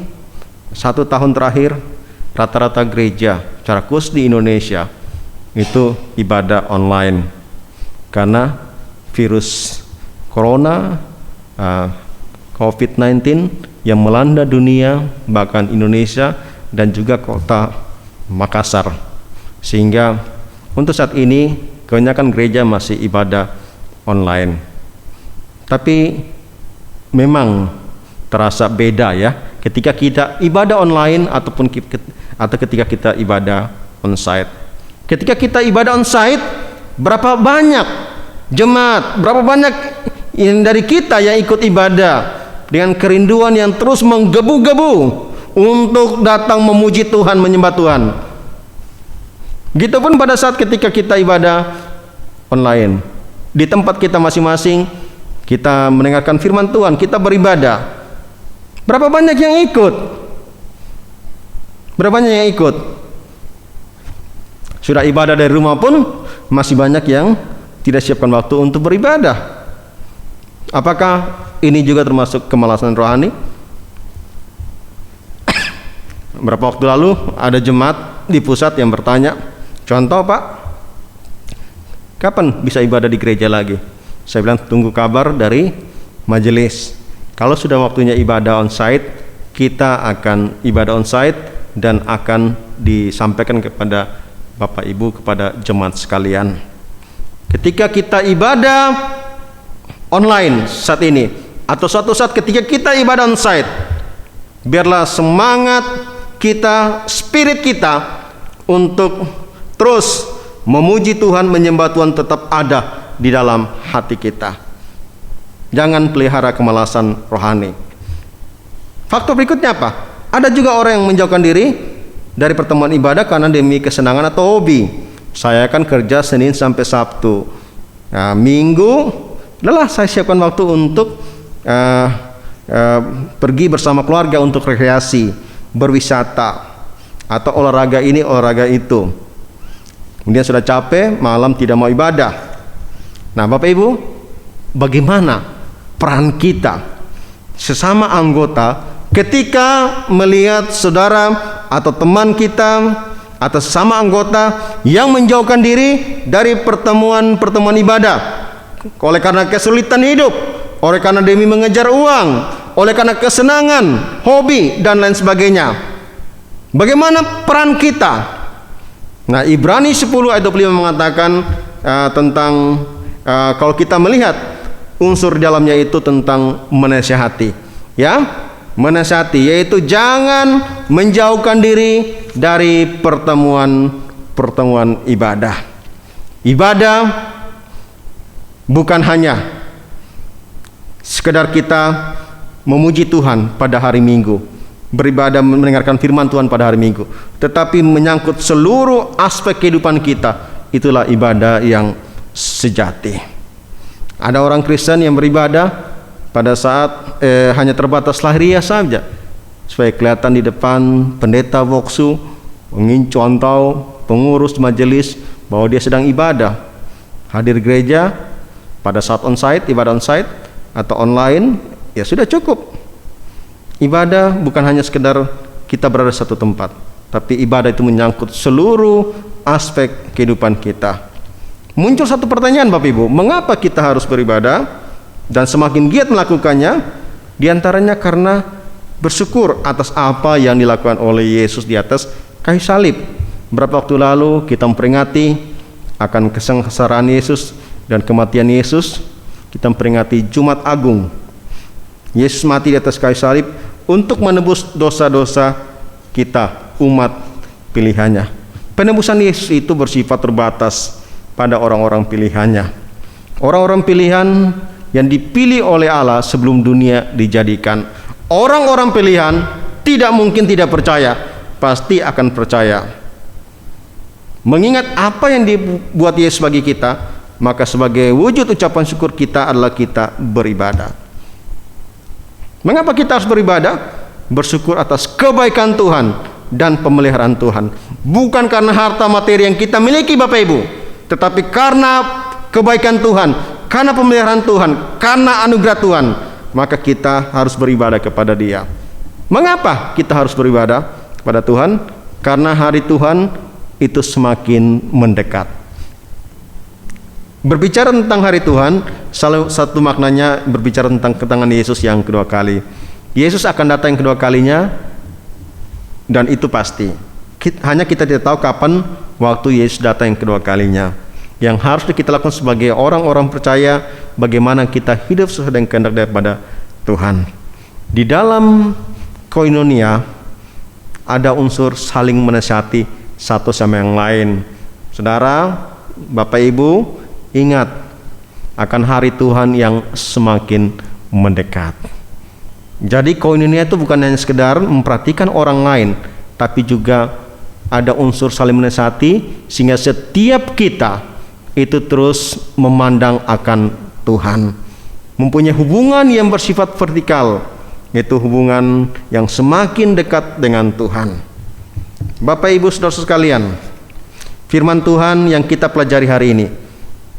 1 tahun terakhir, rata-rata gereja secara khusus di Indonesia itu ibadah online karena virus corona, COVID-19 yang melanda dunia, bahkan Indonesia dan juga kota Makassar. Sehingga untuk saat ini kebanyakan gereja masih ibadah online. Tapi memang terasa beda ya ketika kita ibadah online atau ketika kita ibadah onsite. Ketika kita ibadah onsite, berapa banyak jemaat, berapa banyak yang dari kita yang ikut ibadah dengan kerinduan yang terus menggebu-gebu untuk datang memuji Tuhan, menyembah Tuhan. Gitupun pada saat ketika kita ibadah online di tempat kita masing-masing, kita mendengarkan firman Tuhan, kita beribadah. Berapa banyak yang ikut? Berapa banyak yang ikut? Sudah ibadah dari rumah pun masih banyak yang tidak siapkan waktu untuk beribadah. Apakah ini juga termasuk kemalasan rohani? Berapa waktu lalu ada jemaat di pusat yang bertanya, "Contoh Pak, kapan bisa ibadah di gereja lagi?" Saya bilang, "Tunggu kabar dari majelis. Kalau sudah waktunya ibadah onsite, kita akan ibadah onsite dan akan disampaikan kepada Bapak Ibu, kepada jemaat sekalian." Ketika kita ibadah online saat ini atau suatu saat ketika kita ibadah onsite, biarlah semangat kita, spirit kita untuk terus memuji Tuhan, menyembah Tuhan tetap ada di dalam hati kita. Jangan pelihara kemalasan rohani. Faktor berikutnya apa? Ada juga orang yang menjauhkan diri dari pertemuan ibadah karena demi kesenangan atau hobi. Saya kan kerja Senin sampai Sabtu. Nah, Minggu adalah saya siapkan waktu untuk pergi bersama keluarga untuk rekreasi, berwisata, atau olahraga ini, olahraga itu. Kemudian sudah capek, malam tidak mau ibadah. Nah, Bapak Ibu, bagaimana peran kita sesama anggota ketika melihat saudara atau teman kita atau sesama anggota yang menjauhkan diri dari pertemuan ibadah oleh karena kesulitan hidup, oleh karena demi mengejar uang, oleh karena kesenangan, hobi dan lain sebagainya. Bagaimana peran kita? Nah, Ibrani 10 ayat 25 mengatakan tentang kalau kita melihat unsur dalamnya itu tentang menasihati, ya, menasihati, yaitu jangan menjauhkan diri dari pertemuan ibadah. Ibadah bukan hanya sekedar kita memuji Tuhan pada hari Minggu, beribadah mendengarkan firman Tuhan pada hari Minggu, tetapi menyangkut seluruh aspek kehidupan kita itulah ibadah yang sejati. Ada orang Kristen yang beribadah pada saat hanya terbatas lahiriah saja, supaya kelihatan di depan pendeta boksu, pengincontau, pengurus majelis bahwa dia sedang ibadah. Hadir gereja pada saat onsite, ibadah onsite atau online, ya sudah cukup. Ibadah bukan hanya sekedar kita berada di satu tempat, tapi ibadah itu menyangkut seluruh aspek kehidupan kita. Muncul satu pertanyaan Bapak Ibu, mengapa kita harus beribadah dan semakin giat melakukannya? Di antaranya karena bersyukur atas apa yang dilakukan oleh Yesus di atas kayu salib. Beberapa waktu lalu kita memperingati akan kesengsaraan Yesus dan kematian Yesus. Kita memperingati Jumat Agung. Yesus mati di atas kayu salib untuk menebus dosa-dosa kita, umat pilihannya. Penebusan Yesus itu bersifat terbatas pada orang-orang pilihannya. Orang-orang pilihan yang dipilih oleh Allah sebelum dunia dijadikan. Orang-orang pilihan tidak mungkin tidak percaya, pasti akan percaya. Mengingat apa yang dibuat Yesus bagi kita, maka sebagai wujud ucapan syukur kita adalah kita beribadah. Mengapa kita harus beribadah? Bersyukur atas kebaikan Tuhan dan pemeliharaan Tuhan. Bukan karena harta materi yang kita miliki Bapak Ibu, tetapi karena kebaikan Tuhan, karena pemeliharaan Tuhan, karena anugerah Tuhan, maka kita harus beribadah kepada Dia. Mengapa kita harus beribadah kepada Tuhan? Karena hari Tuhan itu semakin mendekat. Berbicara tentang hari Tuhan, salah satu maknanya berbicara tentang kedatangan Yesus yang kedua kali. Yesus akan datang yang kedua kalinya, dan itu pasti. Hanya kita tidak tahu kapan waktu Yesus datang yang kedua kalinya. Yang harus kita lakukan sebagai orang-orang percaya, bagaimana kita hidup sesuai dengan kehendak daripada Tuhan. Di dalam koinonia ada unsur saling menasihati satu sama yang lain. Saudara, Bapak Ibu, ingat akan hari Tuhan yang semakin mendekat. Jadi koinonia itu bukan hanya sekedar memperhatikan orang lain, tapi juga ada unsur saling menasihati, sehingga setiap kita itu terus memandang akan Tuhan, mempunyai hubungan yang bersifat vertikal, yaitu hubungan yang semakin dekat dengan Tuhan. Bapak Ibu Saudara sekalian, firman Tuhan yang kita pelajari hari ini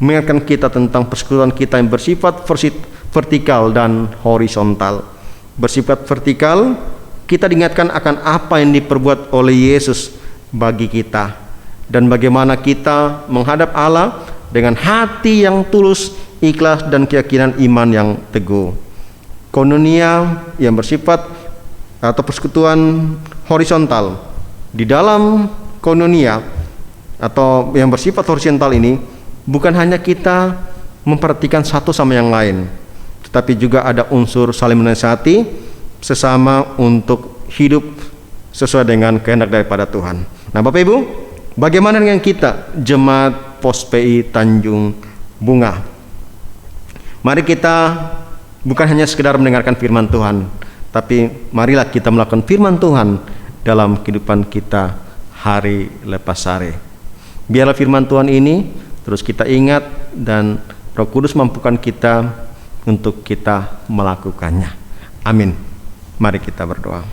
mengingatkan kita tentang persekutuan kita yang bersifat vertikal dan horizontal. Bersifat vertikal, kita diingatkan akan apa yang diperbuat oleh Yesus bagi kita, dan bagaimana kita menghadap Allah dengan hati yang tulus, ikhlas, dan keyakinan iman yang teguh. Koinonia yang bersifat atau persekutuan horizontal. Di dalam koinonia atau yang bersifat horizontal ini, bukan hanya kita memperhatikan satu sama yang lain, tetapi juga ada unsur saling menasihati sesama untuk hidup sesuai dengan kehendak daripada Tuhan. Nah Bapak Ibu, bagaimana dengan kita Jemaat Pos PI Tanjung Bunga? Mari kita bukan hanya sekedar mendengarkan firman Tuhan, tapi marilah kita melakukan firman Tuhan dalam kehidupan kita hari lepas hari. Biarlah firman Tuhan ini terus kita ingat, dan Roh Kudus mampukan kita untuk kita melakukannya. Amin. Mari kita berdoa.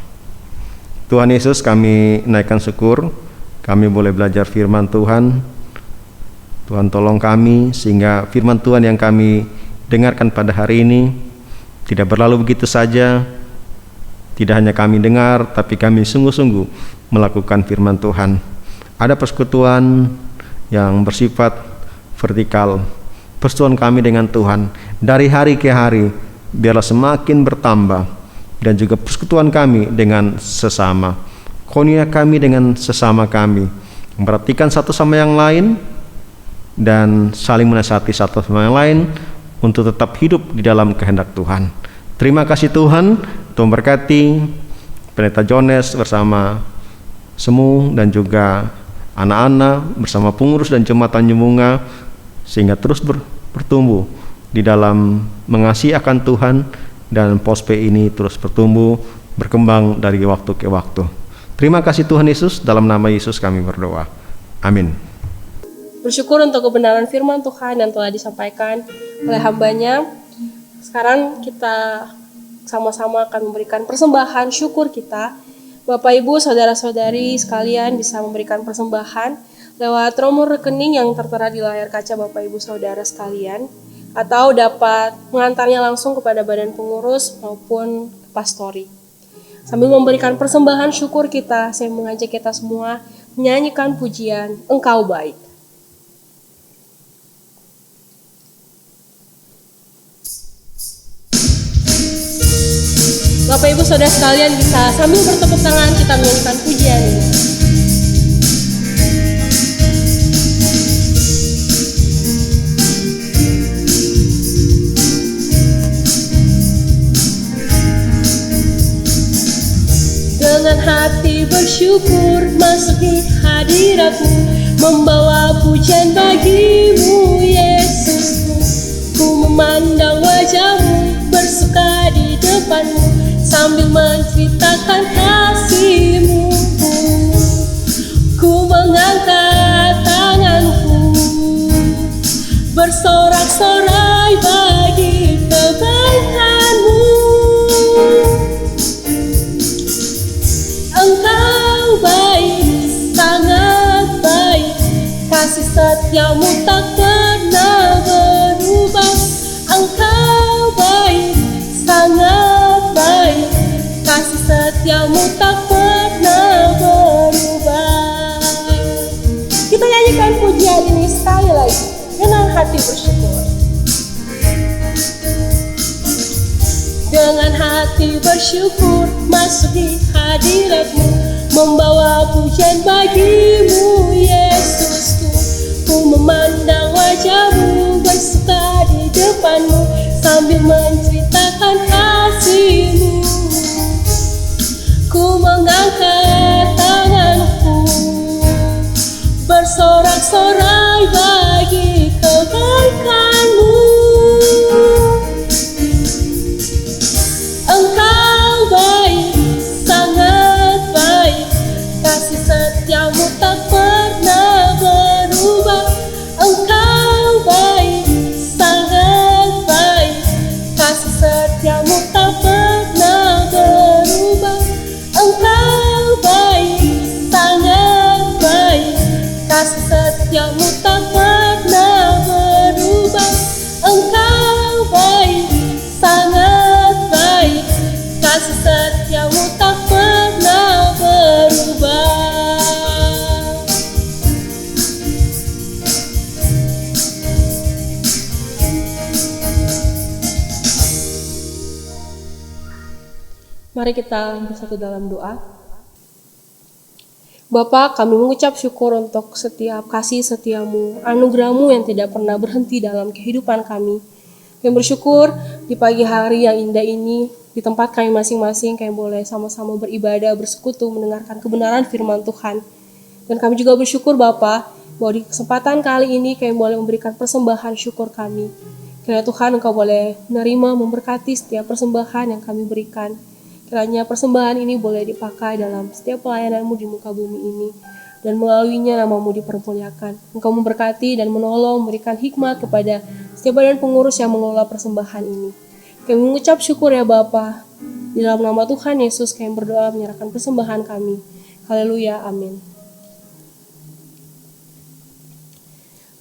Tuhan Yesus, kami naikkan syukur, kami boleh belajar firman Tuhan. Tuhan tolong kami sehingga firman Tuhan yang kami dengarkan pada hari ini tidak berlalu begitu saja. Tidak hanya kami dengar, tapi kami sungguh-sungguh melakukan firman Tuhan. Ada persekutuan yang bersifat vertikal, persekutuan kami dengan Tuhan dari hari ke hari biarlah semakin bertambah, dan juga persekutuan kami dengan sesama, koinonia kami dengan sesama kami, memperhatikan satu sama yang lain dan saling menasihati satu sama yang lain untuk tetap hidup di dalam kehendak Tuhan. Terima kasih Tuhan, Tuhan berkati Pendeta Jones bersama Semu dan juga anak-anak bersama pengurus dan jemaat Tanjung Bunga, sehingga terus bertumbuh di dalam mengasihi akan Tuhan, dan Pos P ini terus bertumbuh, berkembang dari waktu ke waktu. Terima kasih Tuhan Yesus, dalam nama Yesus kami berdoa. Amin. Bersyukur untuk kebenaran firman Tuhan yang telah disampaikan oleh hambanya. Sekarang kita sama-sama akan memberikan persembahan syukur kita. Bapak, Ibu, Saudara-saudari sekalian bisa memberikan persembahan lewat nomor rekening yang tertera di layar kaca Bapak, Ibu, Saudara sekalian, atau dapat mengantarnya langsung kepada badan pengurus maupun pastori. Sambil memberikan persembahan syukur kita, saya mengajak kita semua menyanyikan pujian Engkau Baik. Bapak, Ibu, Saudara sekalian bisa sambil bertepuk tangan kita menyanyikan pujian ini. Dengan hati bersyukur masuk di hadirat-Mu, membawa pujian bagi-Mu Yesusku. Ku memandang wajah-Mu, bersuka di depan-Mu, sambil menceritakan kasih-Mu. Ku mengangkat tanganku, bersorak-sorai bagi kebaikan-Mu. Engkau baik, sangat baik, kasih setia-Mu tak pernah berubah. Engkau baik, sangat baik, kasih setia-Mu tak pernah berubah. Kita nyanyikan pujian ini sekali lagi dengan hati bersyukur. Dengan hati bersyukur masuk di hadirat-Mu, membawa pujian bagi-Mu Yesusku. Ku memandang wajah-Mu, bersuka di depan-Mu, sambil menceritakan kasih-Mu. Ku mengangkat tanganku, bersorak-sorai bagi kebaikan-Mu. Engkau baik, sangat baik, kasih setia-Mu tak pernah berubah. Engkau baik, sangat baik, kasih setia-Mu tak pernah berubah. Engkau baik, sangat baik, kasih setia-Mu tak pernah berubah. Engkau baik, sangat baik, kasih setia-Mu tak pernah berubah. Mari kita bersatu dalam doa. Bapa, kami mengucap syukur untuk setiap kasih setia-Mu, anugerah-Mu yang tidak pernah berhenti dalam kehidupan kami. Kami bersyukur di pagi hari yang indah ini, di tempat kami masing-masing, kami boleh sama-sama beribadah, bersekutu, mendengarkan kebenaran firman Tuhan. Dan kami juga bersyukur Bapa, bahwa di kesempatan kali ini kami boleh memberikan persembahan syukur kami. Kiranya Tuhan Engkau boleh menerima, memberkati setiap persembahan yang kami berikan. Kiranya persembahan ini boleh dipakai dalam setiap pelayanan-Mu di muka bumi ini, dan melaluinya nama-Mu dipermuliakan. Engkau memberkati dan menolong, memberikan hikmat kepada setiap badan pengurus yang mengelola persembahan ini. Kami mengucap syukur ya Bapa. Di dalam nama Tuhan Yesus kami berdoa menyerahkan persembahan kami. Haleluya, amin.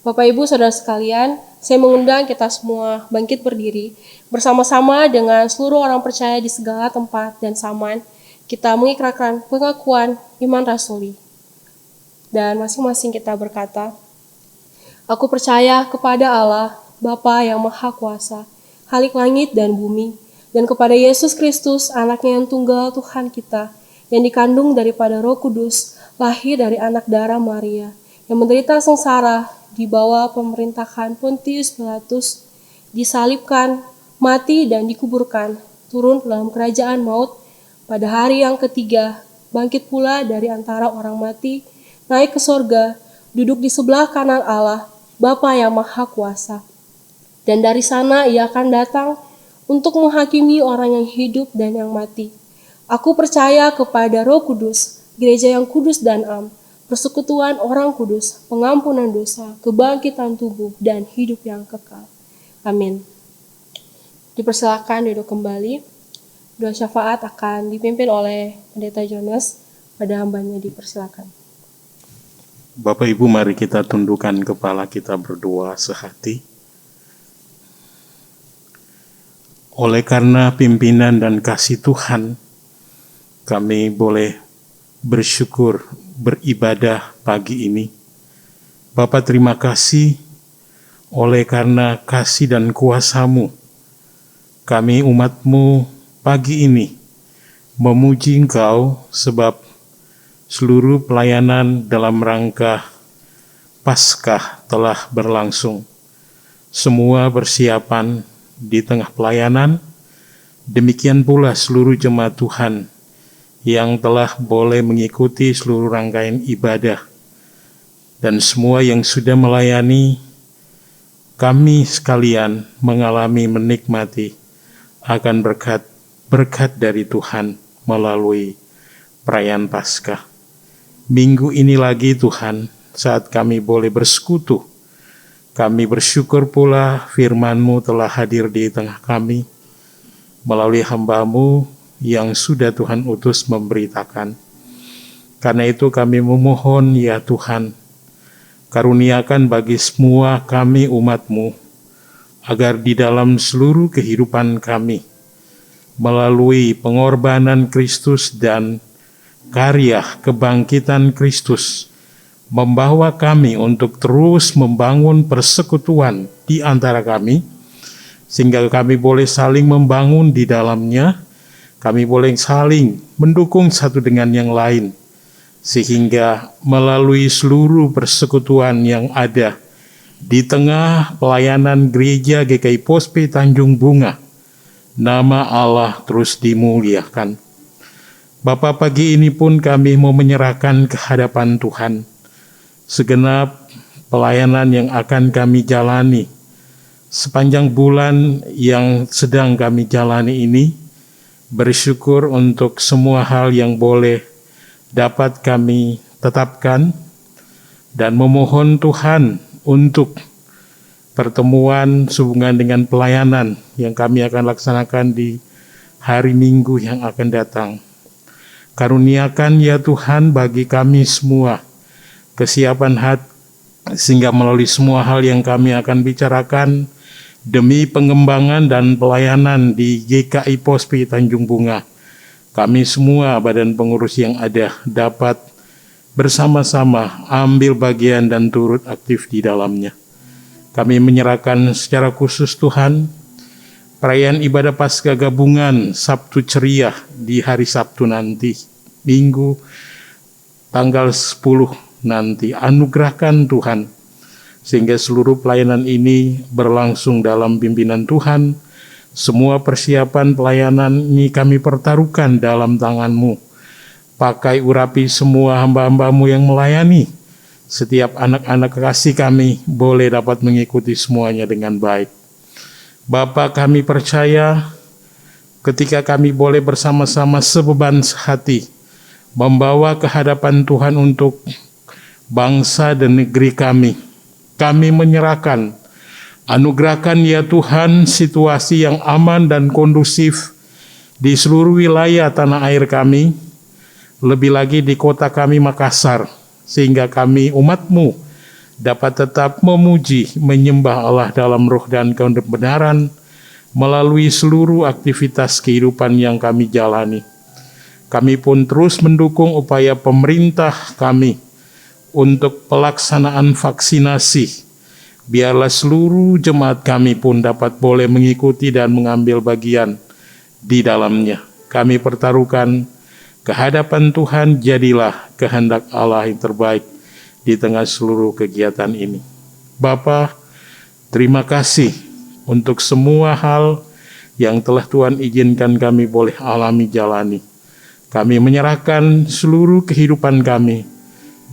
Bapak, Ibu, Saudara sekalian, saya mengundang kita semua bangkit berdiri bersama-sama dengan seluruh orang percaya di segala tempat dan zaman. Kita mengikrarkan pengakuan iman rasuli. Dan masing-masing kita berkata, Aku percaya kepada Allah, Bapa yang Maha Kuasa, Khalik langit dan bumi, dan kepada Yesus Kristus, Anaknya yang tunggal Tuhan kita, yang dikandung daripada Roh Kudus, lahir dari anak darah Maria, yang menderita sengsara di bawah pemerintahan Pontius Pilatus, disalibkan, mati dan dikuburkan, turun dalam kerajaan maut, pada hari yang ketiga, bangkit pula dari antara orang mati, naik ke sorga, duduk di sebelah kanan Allah, Bapa yang Maha Kuasa. Dan dari sana Ia akan datang untuk menghakimi orang yang hidup dan yang mati. Aku percaya kepada Roh Kudus, gereja yang kudus dan am, persekutuan orang kudus, pengampunan dosa, kebangkitan tubuh, dan hidup yang kekal. Amin. Dipersilakan duduk kembali. Doa syafaat akan dipimpin oleh Pendeta Jonas. Pada hambanya dipersilakan. Bapak Ibu, mari kita tundukkan kepala kita berdoa sehati. Oleh karena pimpinan dan kasih Tuhan, kami boleh bersyukur beribadah pagi ini. Bapa, terima kasih oleh karena kasih dan kuasa-Mu. Kami umat-Mu pagi ini memuji Engkau sebab seluruh pelayanan dalam rangka Paskah telah berlangsung. Semua persiapan di tengah pelayanan, demikian pula seluruh jemaat Tuhan yang telah boleh mengikuti seluruh rangkaian ibadah, dan semua yang sudah melayani, kami sekalian mengalami menikmati akan berkat dari Tuhan melalui perayaan Paskah. Minggu ini lagi Tuhan, saat kami boleh bersekutu, kami bersyukur pula firman-Mu telah hadir di tengah kami melalui hamba-Mu yang sudah Tuhan utus memberitakan. Karena itu kami memohon ya Tuhan, karuniakan bagi semua kami umat-Mu, agar di dalam seluruh kehidupan kami, melalui pengorbanan Kristus dan karya kebangkitan Kristus, membawa kami untuk terus membangun persekutuan di antara kami, sehingga kami boleh saling membangun di dalamnya, kami boleh saling mendukung satu dengan yang lain, sehingga melalui seluruh persekutuan yang ada di tengah pelayanan gereja GKI Pospe Tanjung Bunga, nama Allah terus dimuliakan. Bapa, pagi ini pun kami mau menyerahkan ke hadapan Tuhan segenap pelayanan yang akan kami jalani sepanjang bulan yang sedang kami jalani ini. Bersyukur untuk semua hal yang boleh dapat kami tetapkan, dan memohon Tuhan untuk pertemuan sehubungan dengan pelayanan yang kami akan laksanakan di hari Minggu yang akan datang. Karuniakan ya Tuhan bagi kami semua kesiapan hati, sehingga melalui semua hal yang kami akan bicarakan demi pengembangan dan pelayanan di GKI Pospe Tanjung Bunga, kami semua badan pengurus yang ada dapat bersama-sama ambil bagian dan turut aktif di dalamnya. Kami menyerahkan secara khusus Tuhan perayaan ibadah Paskah gabungan Sabtu ceria di hari Sabtu nanti, Minggu tanggal 10 nanti. Anugerahkan Tuhan sehingga seluruh pelayanan ini berlangsung dalam pimpinan Tuhan. Semua persiapan pelayanan ini kami pertaruhkan dalam tangan-Mu. Pakai urapi semua hamba-hamba-Mu yang melayani. Setiap anak-anak kekasih kami boleh dapat mengikuti semuanya dengan baik. Bapa, kami percaya ketika kami boleh bersama-sama sebeban sehati membawa ke hadapan Tuhan untuk bangsa dan negeri kami. Kami menyerahkan, anugerahkan ya Tuhan situasi yang aman dan kondusif di seluruh wilayah tanah air kami, lebih lagi di kota kami Makassar, sehingga kami umat-Mu dapat tetap memuji, menyembah Allah dalam roh dan kebenaran melalui seluruh aktivitas kehidupan yang kami jalani. Kami pun terus mendukung upaya pemerintah kami untuk pelaksanaan vaksinasi. Biarlah seluruh jemaat kami pun dapat boleh mengikuti dan mengambil bagian di dalamnya. Kami pertaruhkan ke hadapan Tuhan, jadilah kehendak Allah yang terbaik di tengah seluruh kegiatan ini. Bapa, terima kasih untuk semua hal yang telah Tuhan izinkan kami boleh alami jalani. Kami menyerahkan seluruh kehidupan kami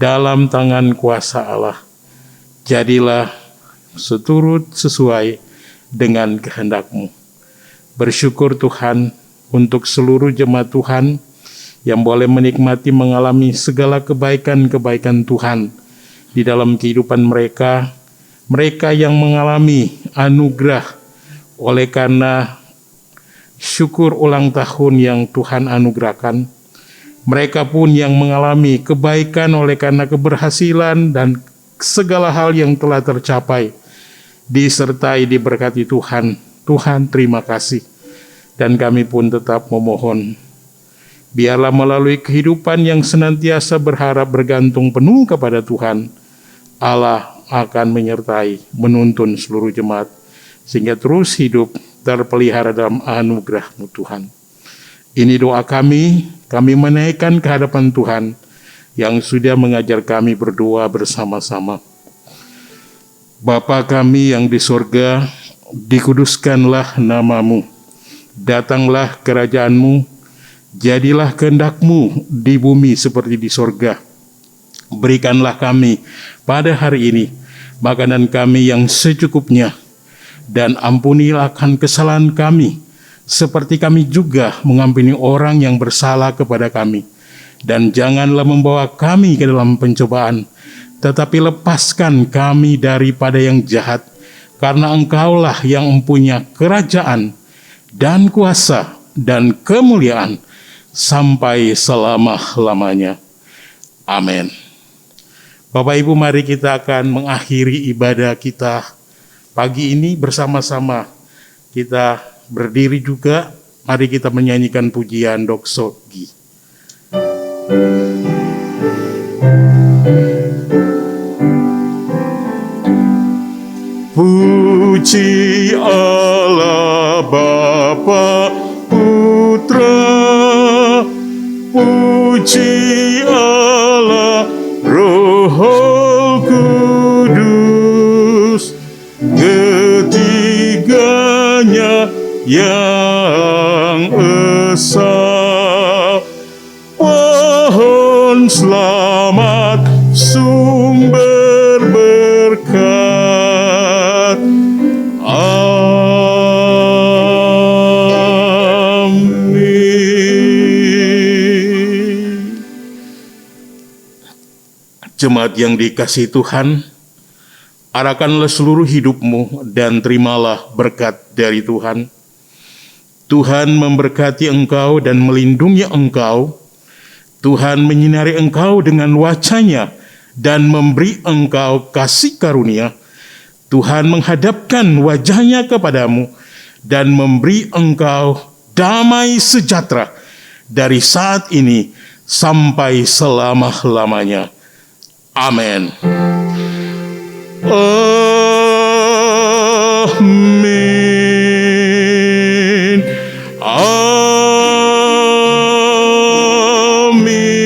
dalam tangan kuasa Allah. Jadilah seturut sesuai dengan kehendak-Mu. Bersyukur Tuhan untuk seluruh jemaat Tuhan yang boleh menikmati mengalami segala kebaikan-kebaikan Tuhan di dalam kehidupan mereka, mereka yang mengalami anugerah oleh karena syukur ulang tahun yang Tuhan anugerahkan, mereka pun yang mengalami kebaikan oleh karena keberhasilan dan segala hal yang telah tercapai, disertai diberkati Tuhan. Tuhan, terima kasih. Dan kami pun tetap memohon, biarlah melalui kehidupan yang senantiasa berharap bergantung penuh kepada Tuhan, Allah akan menyertai, menuntun seluruh jemaat, sehingga terus hidup terpelihara dalam anugerah-Mu Tuhan. Ini doa kami menaikkan ke hadapan Tuhan yang sudah mengajar kami berdoa bersama-sama. Bapa kami yang di sorga, dikuduskanlah nama-Mu, datanglah kerajaan-Mu, jadilah kehendak-Mu di bumi seperti di sorga. Berikanlah kami pada hari ini makanan kami yang secukupnya, dan ampunilah akan kesalahan kami, seperti kami juga mengampuni orang yang bersalah kepada kami. Dan janganlah membawa kami ke dalam pencobaan, tetapi lepaskan kami daripada yang jahat, karena Engkaulah yang mempunyai kerajaan dan kuasa dan kemuliaan sampai selama-lamanya. Amin. Bapak Ibu, mari kita akan mengakhiri ibadah kita pagi ini bersama-sama. Kita berdiri juga, mari kita menyanyikan pujian Doksogi. Puji Allah Bapa Putra, puji Allah Roh Kudus, ketiganya yang esa. Pohon selamat, sumber berkat. Amin. Jemaat yang dikasihi Tuhan, arahkanlah seluruh hidupmu dan terimalah berkat dari Tuhan. Tuhan memberkati engkau dan melindungi engkau. Tuhan menyinari engkau dengan wajah-Nya dan memberi engkau kasih karunia. Tuhan menghadapkan wajah-Nya kepadamu dan memberi engkau damai sejahtera dari saat ini sampai selama-lamanya. Amin. Amin. Amin. Amin.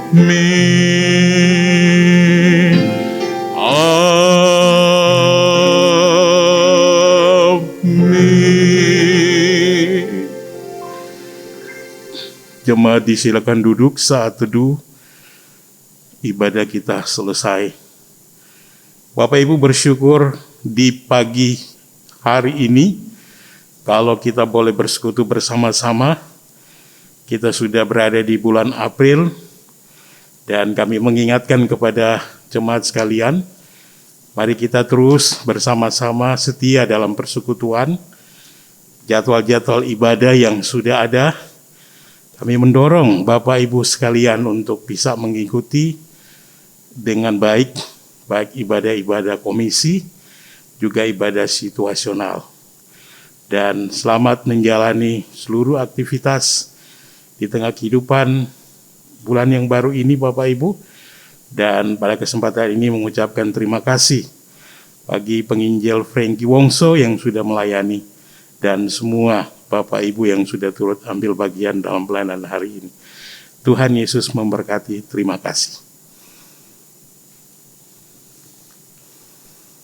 Amin. Jemaat disilakan duduk saat teduh. Ibadah kita selesai. Bapak Ibu bersyukur di pagi hari ini kalau kita boleh bersekutu bersama-sama. Kita sudah berada di bulan April dan kami mengingatkan kepada jemaat sekalian, mari kita terus bersama-sama setia dalam persekutuan. Jadwal-jadwal ibadah yang sudah ada, kami mendorong Bapak Ibu sekalian untuk bisa mengikuti dengan baik ibadah-ibadah komisi, juga ibadah situasional. Dan selamat menjalani seluruh aktivitas di tengah kehidupan bulan yang baru ini Bapak Ibu. Dan pada kesempatan ini mengucapkan terima kasih bagi penginjil Frankie Wongso yang sudah melayani, dan semua Bapak Ibu yang sudah turut ambil bagian dalam pelayanan hari ini. Tuhan Yesus memberkati. Terima kasih.